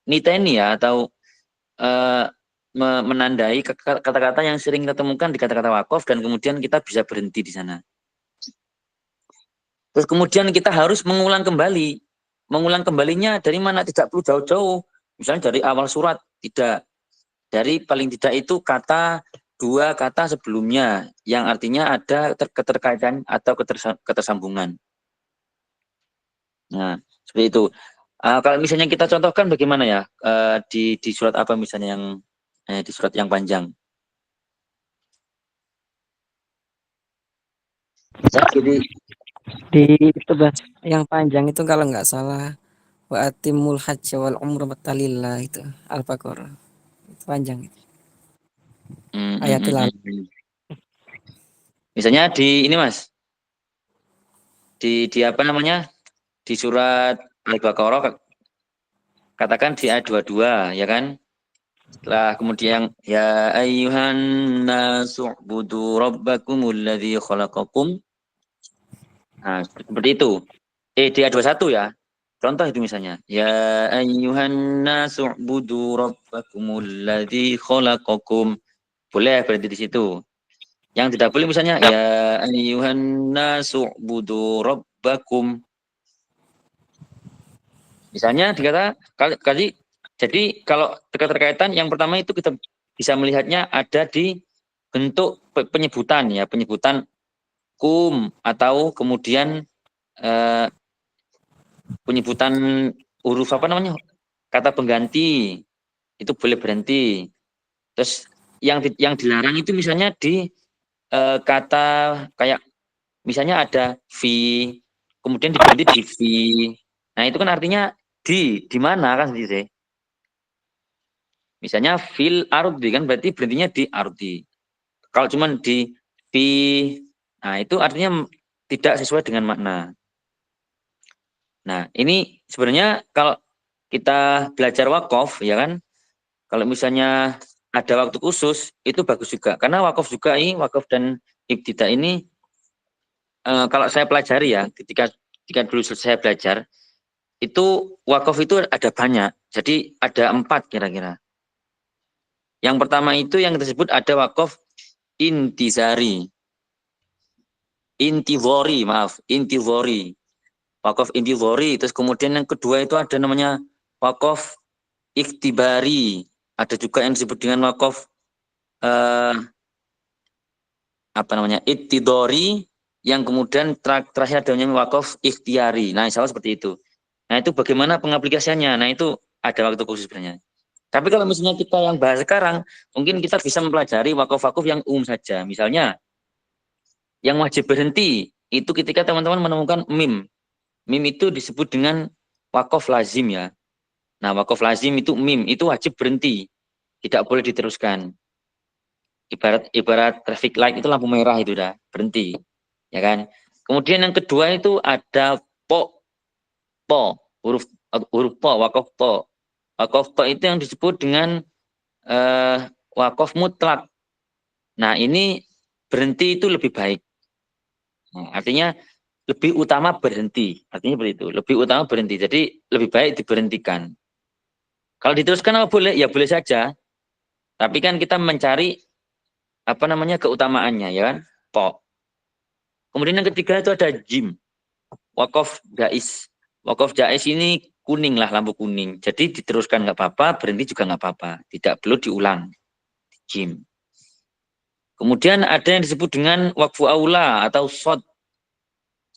niteni ya atau menandai kata-kata yang sering kita temukan di kata-kata wakaf dan kemudian kita bisa berhenti di sana. Terus kemudian kita harus mengulang kembali. Mengulang kembalinya dari mana? Tidak perlu jauh-jauh. Misalnya dari awal surat, tidak. Dari paling tidak itu dua kata sebelumnya yang artinya ada keterkaitan atau ketersambungan. Nah, seperti itu. Kalau misalnya kita contohkan bagaimana ya di surat apa misalnya yang di surat yang panjang. Jadi Di itu yang panjang itu kalau nggak salah wa atimul hajja wal umrata lillah itu Al-Baqarah. Itu panjang itu. Ayatil misalnya di ini Mas. Di apa namanya? Di surat Al-Baqarah katakan di ayat 22 ya kan? Setelah kemudian ya ayyuhan nasu'budu rabbakumul ladzi khalaqakum. Nah, seperti itu. Di ayat 21 ya. Contoh itu misalnya ya ayyuhan nasu'budu rabbakumul ladzi khalaqakum. Boleh berhenti di situ. Yang tidak boleh misalnya ya ayyuhan nasu'budu rabbakum. Misalnya dikata kali jadi kalau keterkaitan yang pertama itu kita bisa melihatnya ada di bentuk penyebutan ya, penyebutan kum atau kemudian penyebutan huruf apa namanya? Kata pengganti itu boleh berhenti. Terus yang dilarang itu misalnya di kata kayak misalnya ada fi kemudian diganti di fi. Nah, itu kan artinya di mana kan sih? Misalnya fil ardi kan berarti berhentinya di ardi. Kalau cuman di fi, nah itu artinya tidak sesuai dengan makna. Nah, ini sebenarnya kalau kita belajar wakaf ya kan, kalau misalnya ada waktu khusus itu bagus juga. Karena wakaf juga ini, wakaf dan ibtida ini kalau saya pelajari ya, ketika dulu saya belajar, itu wakaf itu ada banyak. Jadi ada 4 kira-kira. Yang pertama itu yang disebut ada wakaf intizari. Intivori, wakaf intivori. Terus kemudian yang kedua itu ada namanya wakaf ikhtibari. Ada juga yang disebut dengan wakaf ittidori, yang kemudian terakhir ada namanya wakaf ikhtiari. Nah, insya Allah seperti itu. Nah, itu bagaimana pengaplikasiannya? Nah, itu ada waktu khusus sebenarnya. Tapi kalau misalnya kita yang bahas sekarang, mungkin kita bisa mempelajari wakaf-wakaf yang umum saja. Misalnya, yang wajib berhenti itu ketika teman-teman menemukan mim. Mim itu disebut dengan wakaf lazim ya. Nah, wakaf lazim itu mim, itu wajib berhenti. Tidak boleh diteruskan. Ibarat traffic light itu lampu merah itu udah berhenti. Ya kan? Kemudian yang kedua itu ada po, huruf po, wakaf po. Wakaf po itu yang disebut dengan wakaf mutlak. Nah, ini berhenti itu lebih baik. Nah, artinya lebih utama berhenti. Artinya seperti itu. Lebih utama berhenti. Jadi lebih baik diberhentikan. Kalau diteruskan apa boleh? Ya boleh saja. Tapi kan kita mencari keutamaannya ya kan? Po. Kemudian yang ketiga itu ada jim. Wakaf jais. Wakaf jais ini kuning lah, lampu kuning. Jadi diteruskan nggak apa-apa, berhenti juga nggak apa-apa. Tidak perlu diulang. Jim. Kemudian ada yang disebut dengan wakfu aula atau shot.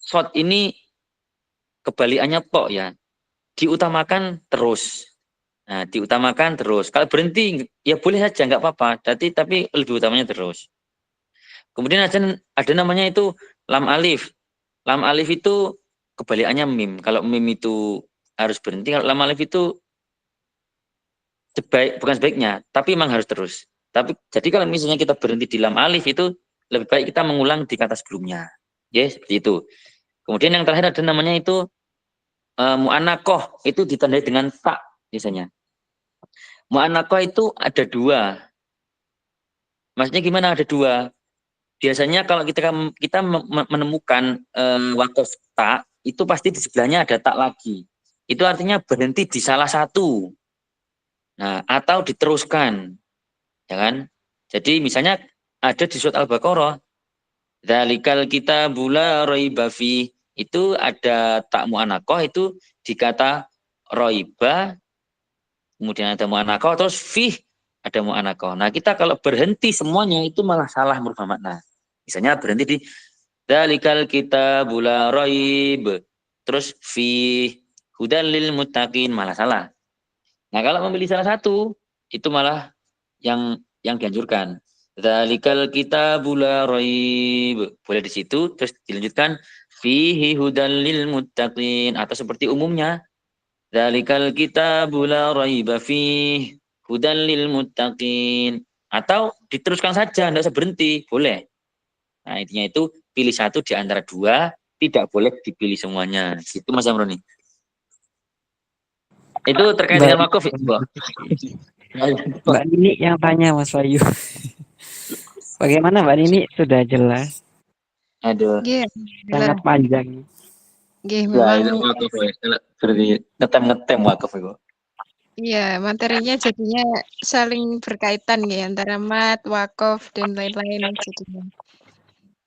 Shot ini kebalikannya po ya. Diutamakan terus. Nah, diutamakan terus. Kalau berhenti ya boleh saja nggak apa-apa. Tapi lebih utamanya terus. Kemudian ada namanya itu lam alif. Lam alif itu kebalikannya mim. Kalau mim itu harus berhenti, kalau lam alif itu bukan sebaiknya, tapi memang harus terus. Jadi kalau misalnya kita berhenti di lam alif itu lebih baik kita mengulang di kata sebelumnya. Ya, seperti itu. Kemudian yang terakhir ada namanya itu mu'anakoh, itu ditandai dengan tak biasanya. Mu'anakoh itu ada 2. Maksudnya gimana ada 2? Biasanya kalau kita menemukan wakaf tak, itu pasti di sebelahnya ada tak lagi. Itu artinya berhenti di salah satu. Nah, atau diteruskan. Ya kan? Jadi misalnya ada di surat Al-Baqarah, dzalikal kitabu la raiba fi, itu ada tak mu'anakoh itu di kata raiba, kemudian ada mu'anakoh, terus fi ada mu'anakoh. Nah, kita kalau berhenti semuanya itu malah salah merubah makna. Misalnya berhenti di dzalikal kitabu la raib, terus fi hudal lil muttaqin, malah salah. Nah, kalau memilih salah satu itu malah yang dianjurkan. Dzalikal kitabu la raib. Boleh di situ terus dilanjutkan fihi hudal lil muttaqin, atau seperti umumnya dzalikal kitabu la raiba fihi hudal lil muttaqin, atau diteruskan saja enggak usah berhenti, boleh. Nah, intinya itu pilih satu di antara 2, tidak boleh dipilih semuanya. Itu Mas Amroni. Itu terkait dengan wakaf ya, Mbak Nini yang tanya Mas Wahyu. Bagaimana Mbak Nini? Sudah jelas. Aduh. Nggih, Sangat panjang. nggih Ya, memang itu wakaf ya. Berarti ngetem wakaf itu. iya, materinya jadinya saling berkaitan nggih antara mat, wakaf dan lain-lain jadinya.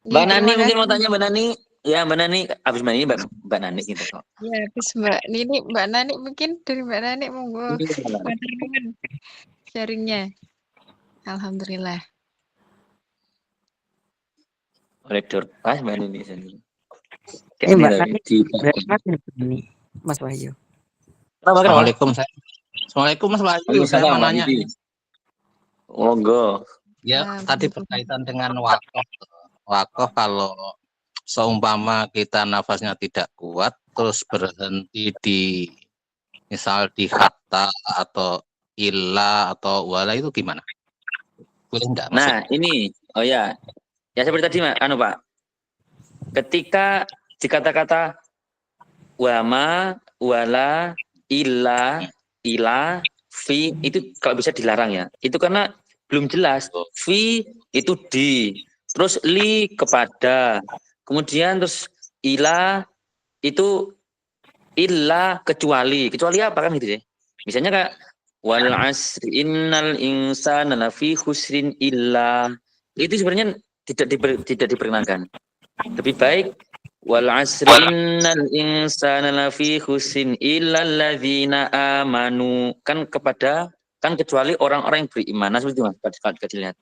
Mbak Nggih, Nani terima mungkin kasih. mau tanya Mbak Nani. Ya, Mbak Nani, habis Mbak Nani, Mbak Nani gitu kok. Ya, habis Mbak Nini, Mbak Nani mungkin dari Mbak Nani monggo matur sharingnya. Alhamdulillah. Oleh Dorpas Mbak Nini sendiri. Mbak Nani dari mana ini, Mas Wahyu? Assalamualaikum. Assalamualaikum Mas Wahyu. Saya mau nanya. Monggo. Ya, tadi berkaitan dengan wakaf. Wakaf kalau seumpama kita nafasnya tidak kuat, terus berhenti di misal di hatta atau illa atau wala, itu gimana? Boleh enggak? Nah, ini, oh ya seperti tadi Pak. Ketika di kata-kata wama, wala, illa, fi, itu kalau bisa dilarang ya. Itu karena belum jelas. Fi itu di, terus li kepada, kemudian terus ila itu illa kecuali apa kan gitu deh. Misalnya kayak wal asri innal insana lafi khusrin illa, itu sebenarnya tidak diperkenankan. Lebih baik wal asri innal insana lafi khusrin illa alladzina amanu, kan kepada, kan kecuali orang-orang yang beriman. Nah, seperti itu Mas, kalau dilihat.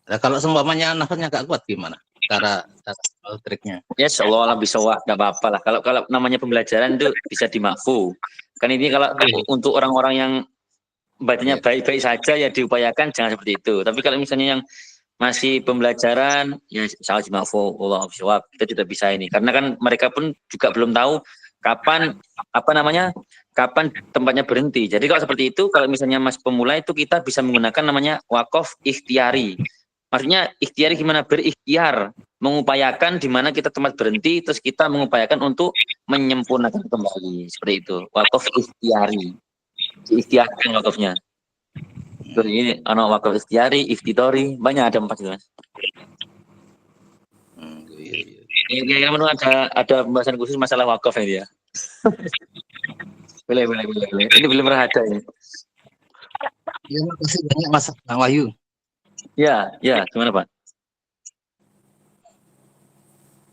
Nah, kalau seumpamanya nafasnya gak kuat gimana? Cara triknya. Ya Allah bisa nggak apa-apa lah. Kalau namanya pembelajaran itu bisa dimakfu. Kan ini kalau untuk orang-orang yang bacanya baik-baik saja ya diupayakan jangan seperti itu. Tapi kalau misalnya yang masih pembelajaran ya salah dimakfu, Allah bisawab, kita tidak bisa ini. Karena kan mereka pun juga belum tahu kapan kapan tempatnya berhenti. Jadi kalau seperti itu, kalau misalnya masih pemula itu kita bisa menggunakan namanya wakof ikhtiari. Maksudnya ikhtiari gimana? Berikhtiar, mengupayakan di mana kita tempat berhenti, terus kita mengupayakan untuk menyempurnakan kembali. Seperti itu. Wakof ikhtiari. Ikhtiarkan wakofnya. Terus ini wakof ikhtiari, iftidori, banyak ada 4 jelas. Kira-kira menurut ada pembahasan khusus masalah wakof ini ya. boleh. Ini belum pernah ada ya. Ya, makasih banyak Mas Wahyu. Ya, gimana Pak?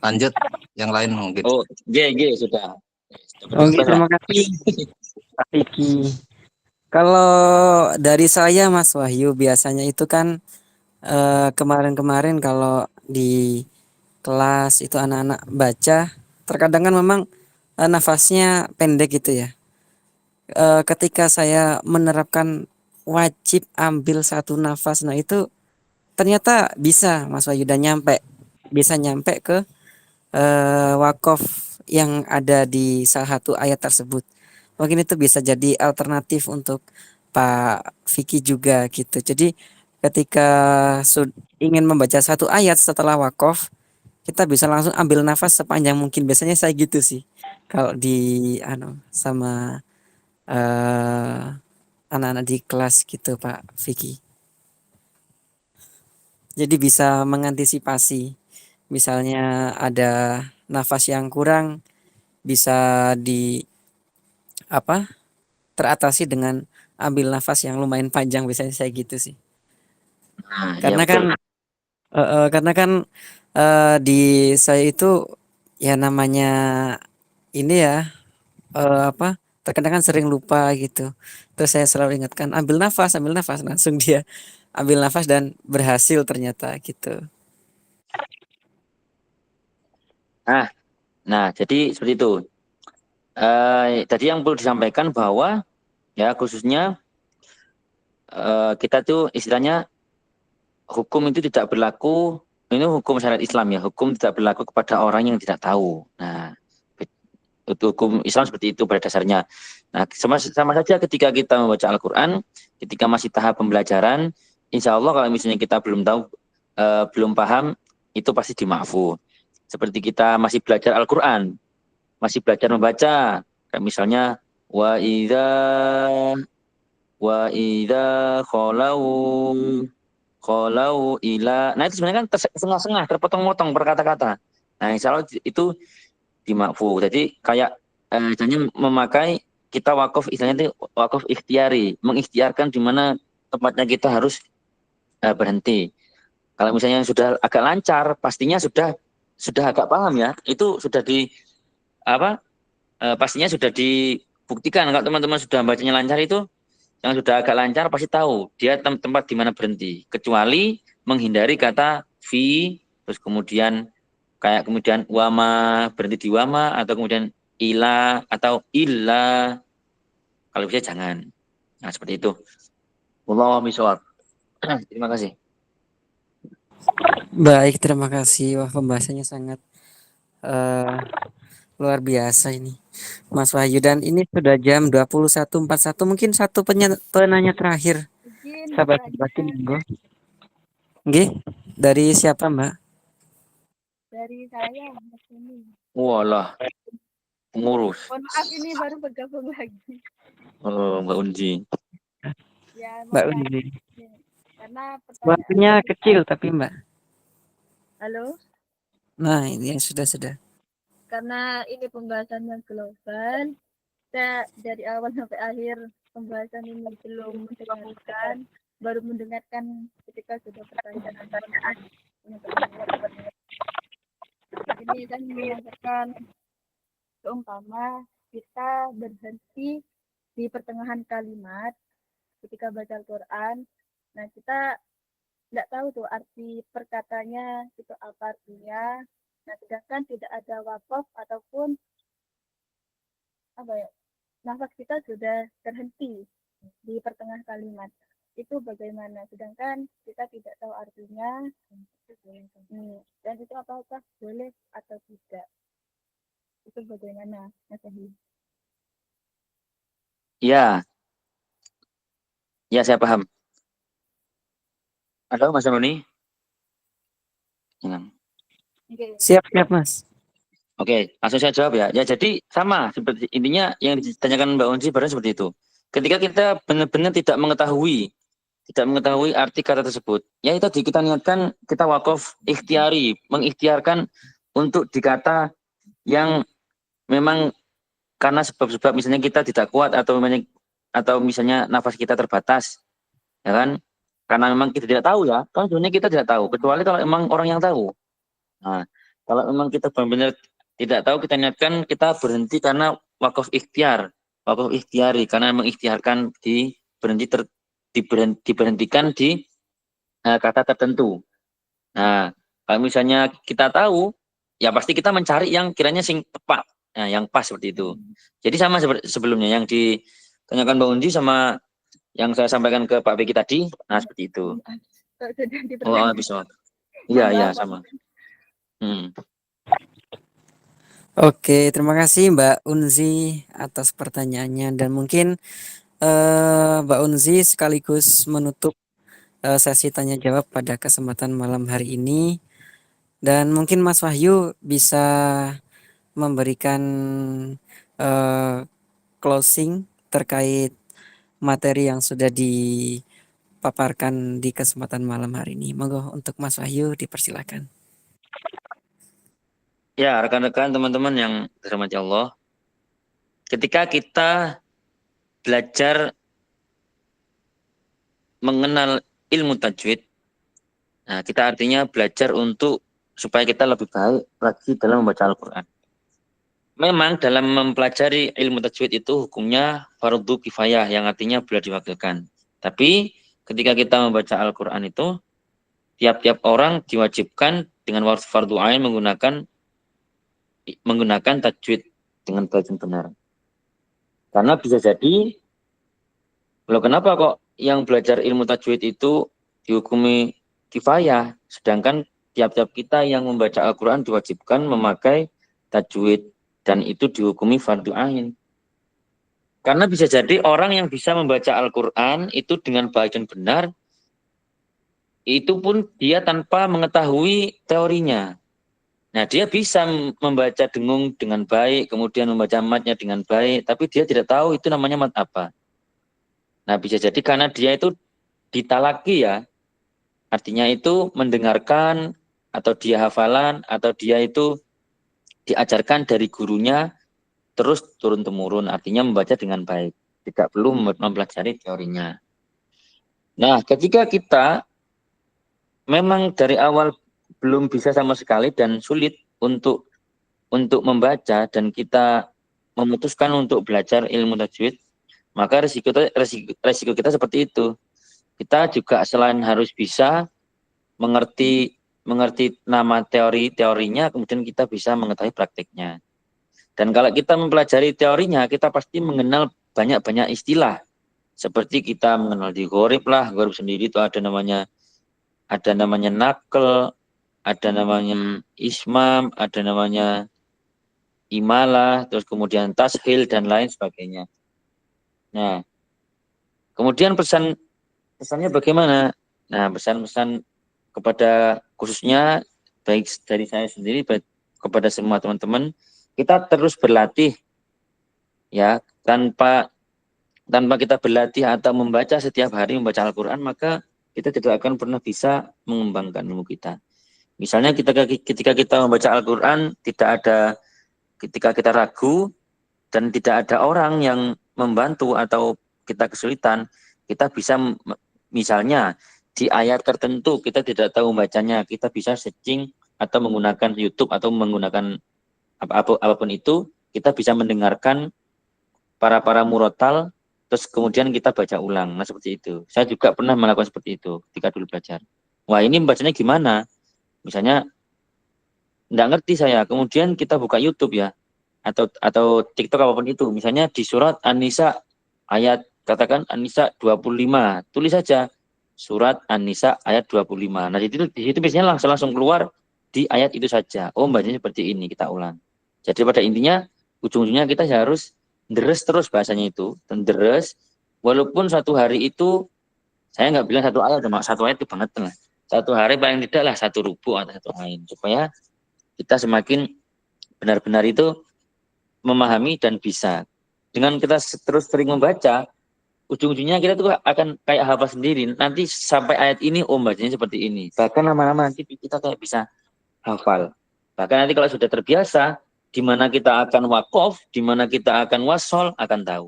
Lanjut yang lain mungkin. Oh, G sudah. Oke, terima kasih Pak Vicky. Kalau dari saya Mas Wahyu, biasanya itu kan kemarin-kemarin kalau di kelas itu anak-anak baca, terkadang kan memang nafasnya pendek gitu ya. Ketika saya menerapkan wajib ambil satu nafas, nah itu ternyata bisa Mas Wahyu, dan bisa nyampe ke wakof yang ada di salah satu ayat tersebut. Mungkin itu bisa jadi alternatif untuk Pak Vicky juga gitu. Jadi ketika ingin membaca satu ayat setelah wakof, kita bisa langsung ambil nafas sepanjang mungkin. Biasanya saya gitu sih kalau di sama anak-anak di kelas gitu Pak Vicky. Jadi bisa mengantisipasi, misalnya ada nafas yang kurang, bisa teratasi dengan ambil nafas yang lumayan panjang. Biasanya saya gitu sih. Nah, Karena ya, kan di saya itu ya namanya ini ya terkadang kan sering lupa gitu. Terus saya selalu ingatkan ambil nafas, langsung dia ambil nafas dan berhasil ternyata gitu. Nah, jadi seperti itu. Tadi yang perlu disampaikan bahwa ya khususnya kita tuh istilahnya hukum itu tidak berlaku, ini hukum syariat Islam ya, hukum tidak berlaku kepada orang yang tidak tahu. Nah, itu hukum Islam seperti itu pada dasarnya. Nah, sama saja ketika kita membaca Al-Quran, ketika masih tahap pembelajaran, insya Allah kalau misalnya kita belum tahu, belum paham, itu pasti dimaafkan. Seperti kita masih belajar Al-Quran, masih belajar membaca, kayak misalnya wa idza khalau ila. Nah, itu sebenarnya kan setengah-setengah, terpotong-potong per kata-kata. Nah, insya Allah itu dimakfu. Jadi kayak misalnya memakai kita wakaf, istilahnya itu wakaf ikhtiari, mengikhtiarkan di mana tempatnya kita harus berhenti. Kalau misalnya sudah agak lancar, pastinya sudah agak paham ya. Itu sudah pastinya sudah dibuktikan. Kalau teman-teman sudah bacanya lancar, itu yang sudah agak lancar pasti tahu dia tempat di mana berhenti. Kecuali menghindari kata fi, terus kemudian wama, berhenti di wama, atau kemudian ila atau illa. Kalau bisa jangan. Nah, seperti itu. Wallahu a'lam. Terima kasih. Baik, terima kasih. Wah, pembahasannya sangat luar biasa ini Mas Wahyu, dan ini sudah jam 21.41. Mungkin satu penanya terakhir. Sahabat batin, monggo. Nggih, dari siapa, Mbak? Dari saya, Mbak Uni. Walah, pengurus. Mohon maaf, ini baru bergabung lagi. Oh, Mbak Unji. Ya, Ya, Mbak mulai. Unzi. Karena Waktunya pertanyaan kecil tapi Mbak. halo, Nah, ini yang sudah. karena ini pembahasan yang global, saya dari awal sampai akhir pembahasan ini belum mendengarkan, baru mendengarkan ketika sudah pertanyaan. Ini kan menyampaikan seumpama kita berhenti di pertengahan kalimat ketika baca Al-Quran. Nah, kita tidak tahu tuh arti perkatanya itu apa artinya. Nah, sedangkan tidak ada wakaf ataupun apa ya, nafas kita sudah terhenti di pertengahan kalimat. Itu bagaimana? Sedangkan kita tidak tahu artinya. Dan itu apakah boleh atau tidak? Itu bagaimana, Mas Ahi? Ya, ya saya paham. Halo Mas Roni? Oke. Siap Mas. Oke, langsung saya jawab ya. Ya jadi sama seperti intinya yang ditanyakan Mbak Unji baru seperti itu. Ketika kita benar-benar tidak mengetahui arti kata tersebut, ya itu tadi kita niatkan kita wakaf ikhtiari, mengikhtiarkan untuk dikata yang memang karena sebab-sebab misalnya kita tidak kuat atau misalnya nafas kita terbatas, ya kan? Karena memang kita tidak tahu ya, kan sebenarnya kita tidak tahu, kecuali kalau memang orang yang tahu. Nah, kalau memang kita benar-benar tidak tahu, kita niatkan kita berhenti karena wakaf ikhtiari, karena mengikhtiarkan diberhentikan di kata tertentu. Nah, kalau misalnya kita tahu, ya pasti kita mencari yang kiranya sing tepat, yang pas seperti itu. Jadi sama seperti sebelumnya yang ditanyakan Mbak Undi sama yang saya sampaikan ke Pak Beki tadi, nah seperti itu. Oh, bisa. Iya, sama. Oke, terima kasih Mbak Unzi atas pertanyaannya dan mungkin Mbak Unzi sekaligus menutup sesi tanya jawab pada kesempatan malam hari ini dan mungkin Mas Wahyu bisa memberikan closing terkait materi yang sudah dipaparkan di kesempatan malam hari ini. Monggo untuk Mas Wahyu dipersilakan. Ya, rekan-rekan teman-teman yang dirahmati Allah, ketika kita belajar mengenal ilmu tajwid, nah kita artinya belajar untuk supaya kita lebih baik lagi dalam membaca Al-Quran. Memang dalam mempelajari ilmu tajwid itu hukumnya fardu kifayah, yang artinya boleh diwakilkan. Tapi ketika kita membaca Al-Quran itu, tiap-tiap orang diwajibkan dengan fardu ain menggunakan tajwid dengan baik dan benar. Karena bisa jadi, loh kenapa kok yang belajar ilmu tajwid itu dihukumi kifayah, sedangkan tiap-tiap kita yang membaca Al-Quran diwajibkan memakai tajwid, dan itu dihukumi fardu ain. Karena bisa jadi orang yang bisa membaca Al-Quran itu dengan baik dan benar, itu pun dia tanpa mengetahui teorinya. Nah, dia bisa membaca dengung dengan baik, kemudian membaca matnya dengan baik, tapi dia tidak tahu itu namanya mat apa. Nah, bisa jadi karena dia itu ditalaki ya, artinya itu mendengarkan, atau dia hafalan, atau dia itu diajarkan dari gurunya, terus turun-temurun, artinya membaca dengan baik. Tidak perlu mempelajari teorinya. Nah, ketika kita memang dari awal belum bisa sama sekali dan sulit untuk membaca, dan kita memutuskan untuk belajar ilmu tajwid, maka resiko kita seperti itu. Kita juga selain harus bisa mengerti nama teorinya, kemudian kita bisa mengetahui praktiknya. Dan kalau kita mempelajari teorinya, kita pasti mengenal banyak-banyak istilah. Seperti kita mengenal di ghorib sendiri itu ada namanya nakel, ada namanya ismam, ada namanya imalah, terus kemudian tashil dan lain sebagainya. Nah, kemudian pesannya bagaimana? Nah, pesan-pesan kepada khususnya baik dari saya sendiri, baik kepada semua teman-teman, kita terus berlatih ya, tanpa tanpa kita berlatih atau membaca setiap hari membaca Al-Quran, maka kita tidak akan pernah bisa mengembangkan ilmu kita. Misalnya ketika kita membaca Al-Quran, ketika kita ragu dan tidak ada orang yang membantu atau kita kesulitan, kita bisa misalnya di ayat tertentu kita tidak tahu membacanya, kita bisa searching atau menggunakan YouTube atau menggunakan apapun itu, kita bisa mendengarkan para murotal, terus kemudian kita baca ulang. Nah, seperti itu. Saya juga pernah melakukan seperti itu ketika dulu belajar. Wah, ini bacanya gimana? Misalnya nggak ngerti saya, kemudian kita buka YouTube ya, atau TikTok apapun itu. Misalnya di surat An-Nisa ayat, katakan An-Nisa 25, tulis saja surat An-Nisa ayat 25. Nah, di situ biasanya langsung keluar di ayat itu saja. Oh, bacanya seperti ini, kita ulang. Jadi pada intinya ujung-ujungnya kita harus deres terus bahasanya itu, dan deres walaupun satu hari itu saya nggak bilang satu ayat itu banget lah. Satu hari paling tidak lah 1 rubu atau 1 ayat, supaya kita semakin benar-benar itu memahami dan bisa. Dengan kita terus sering membaca, ujung-ujungnya kita tuh akan kayak hafal sendiri. Nanti sampai ayat ini, bacanya seperti ini. Bahkan lama-lama nanti kita kayak bisa hafal. Bahkan nanti kalau sudah terbiasa, di mana kita akan wakof, di mana kita akan wasol, akan tahu.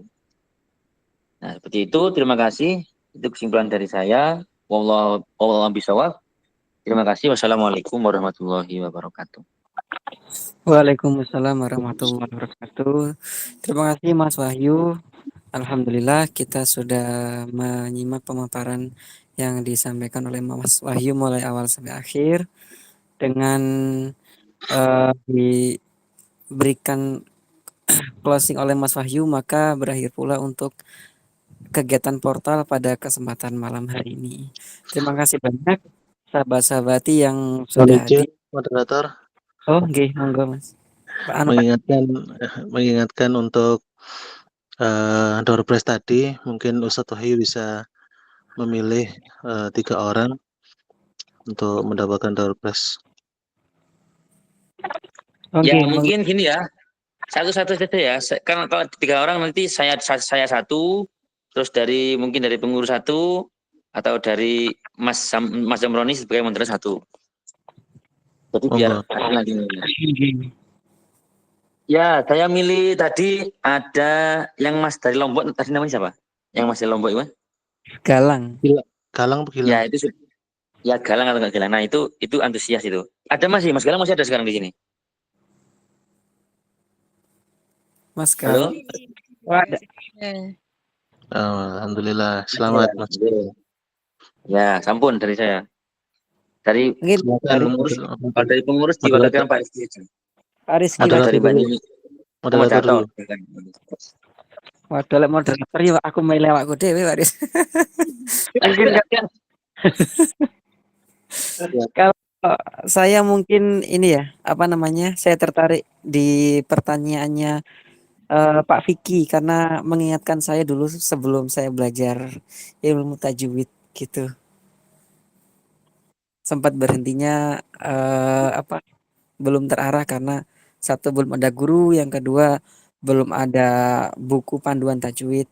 Nah, seperti itu. Terima kasih. Itu kesimpulan dari saya. Wallahu a'lam bishawab. Terima kasih. Wassalamualaikum warahmatullahi wabarakatuh. Waalaikumsalam warahmatullahi wabarakatuh. Terima kasih Mas Wahyu. Alhamdulillah kita sudah menyimak pemaparan yang disampaikan oleh Mas Wahyu mulai awal sampai akhir. Dengan diberikan closing oleh Mas Wahyu, maka berakhir pula untuk kegiatan portal pada kesempatan malam hari ini. Terima kasih banyak sahabat-sahabati yang sudah hadir. Moderator. Oh, nggih, monggo Mas. Mengingatkan untuk door prize tadi, mungkin Ustadz Wahyu bisa memilih 3 orang untuk mendapatkan door prize. Okay, ya mungkin gini ya, satu-satu saja ya. Kalau 3 orang nanti saya 1, terus mungkin dari pengurus 1, atau dari Mas Zamroni sebagai moderator 1. Jadi biar lagi. Ya, saya milih tadi ada yang Mas dari Lombok, tadi namanya siapa? Yang Mas dari Lombok itu? Galang. Galang. Ya, itu ya Galang atau enggak Galang. Nah, itu antusias itu. Ada Mas Galang masih ada sekarang di sini. Mas Galang. Oh, ada. Alhamdulillah. Selamat Mas. Ya, sampun dari saya. Dari pengurus diwakilkan Pak Rizky. Pak Rizky dari moderator dulu. Waduh, moderator ya aku milih awakku dhewe Pak Riz. Mungkin kalau saya mungkin ini ya, saya tertarik di pertanyaannya Pak Vicky, karena mengingatkan saya dulu sebelum saya belajar ilmu tajwid gitu. Sempat berhentinya belum terarah karena satu belum ada guru, yang kedua belum ada buku panduan tajwid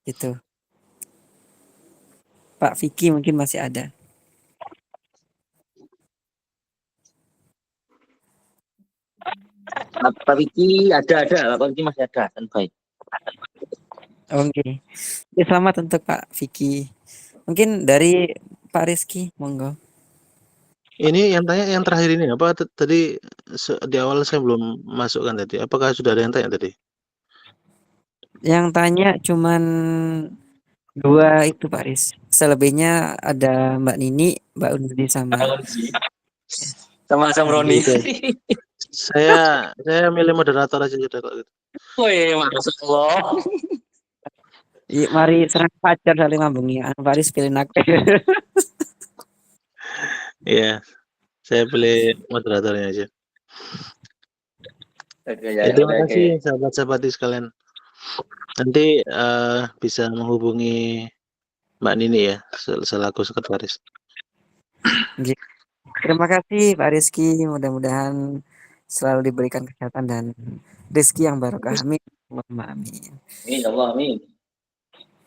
gitu. Pak Vicky mungkin masih ada. Pak Vicky ada, Pak Vicky masih ada, dan baik. Oke. Selamat untuk Pak Vicky. Mungkin dari Pak Rizky, monggo. Ini yang tanya yang terakhir ini apa tadi di awal saya belum masukkan tadi. Apakah sudah ada yang tanya tadi? Yang tanya cuman 2 itu Pak Riz. Selebihnya ada Mbak Nini, Mbak Undri sama Roni. Saya milih moderator aja sudah kok gitu. Woi, masyaallah. Mari serang pacar saling lambungi. Pak Riz pilih aku. Iya, saya pilih moderatornya aja. Terima kasih sahabat-sahabat sekalian. Nanti bisa menghubungi Mbak Nini ya, selaku sekretaris. Terima kasih Pak Rizky. Mudah-mudahan selalu diberikan kesehatan dan rezeki yang barokah. Amin. Amin. Amin.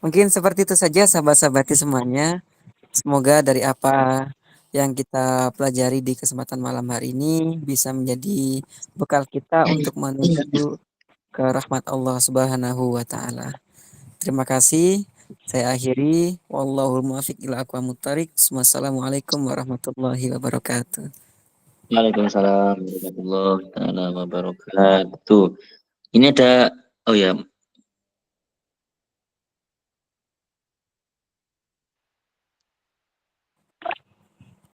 Mungkin seperti itu saja sahabat-sahabati semuanya. Semoga dari apa yang kita pelajari di kesempatan malam hari ini bisa menjadi bekal kita untuk menuju ke rahmat Allah Subhanahu wa taala. Terima kasih. Saya akhiri. Wallahul muwaffiq ila aqwamit thoriq. Wassalamualaikum warahmatullahi wabarakatuh. Waalaikumsalam warahmatullahi wabarakatuh. Ini ada, oh ya,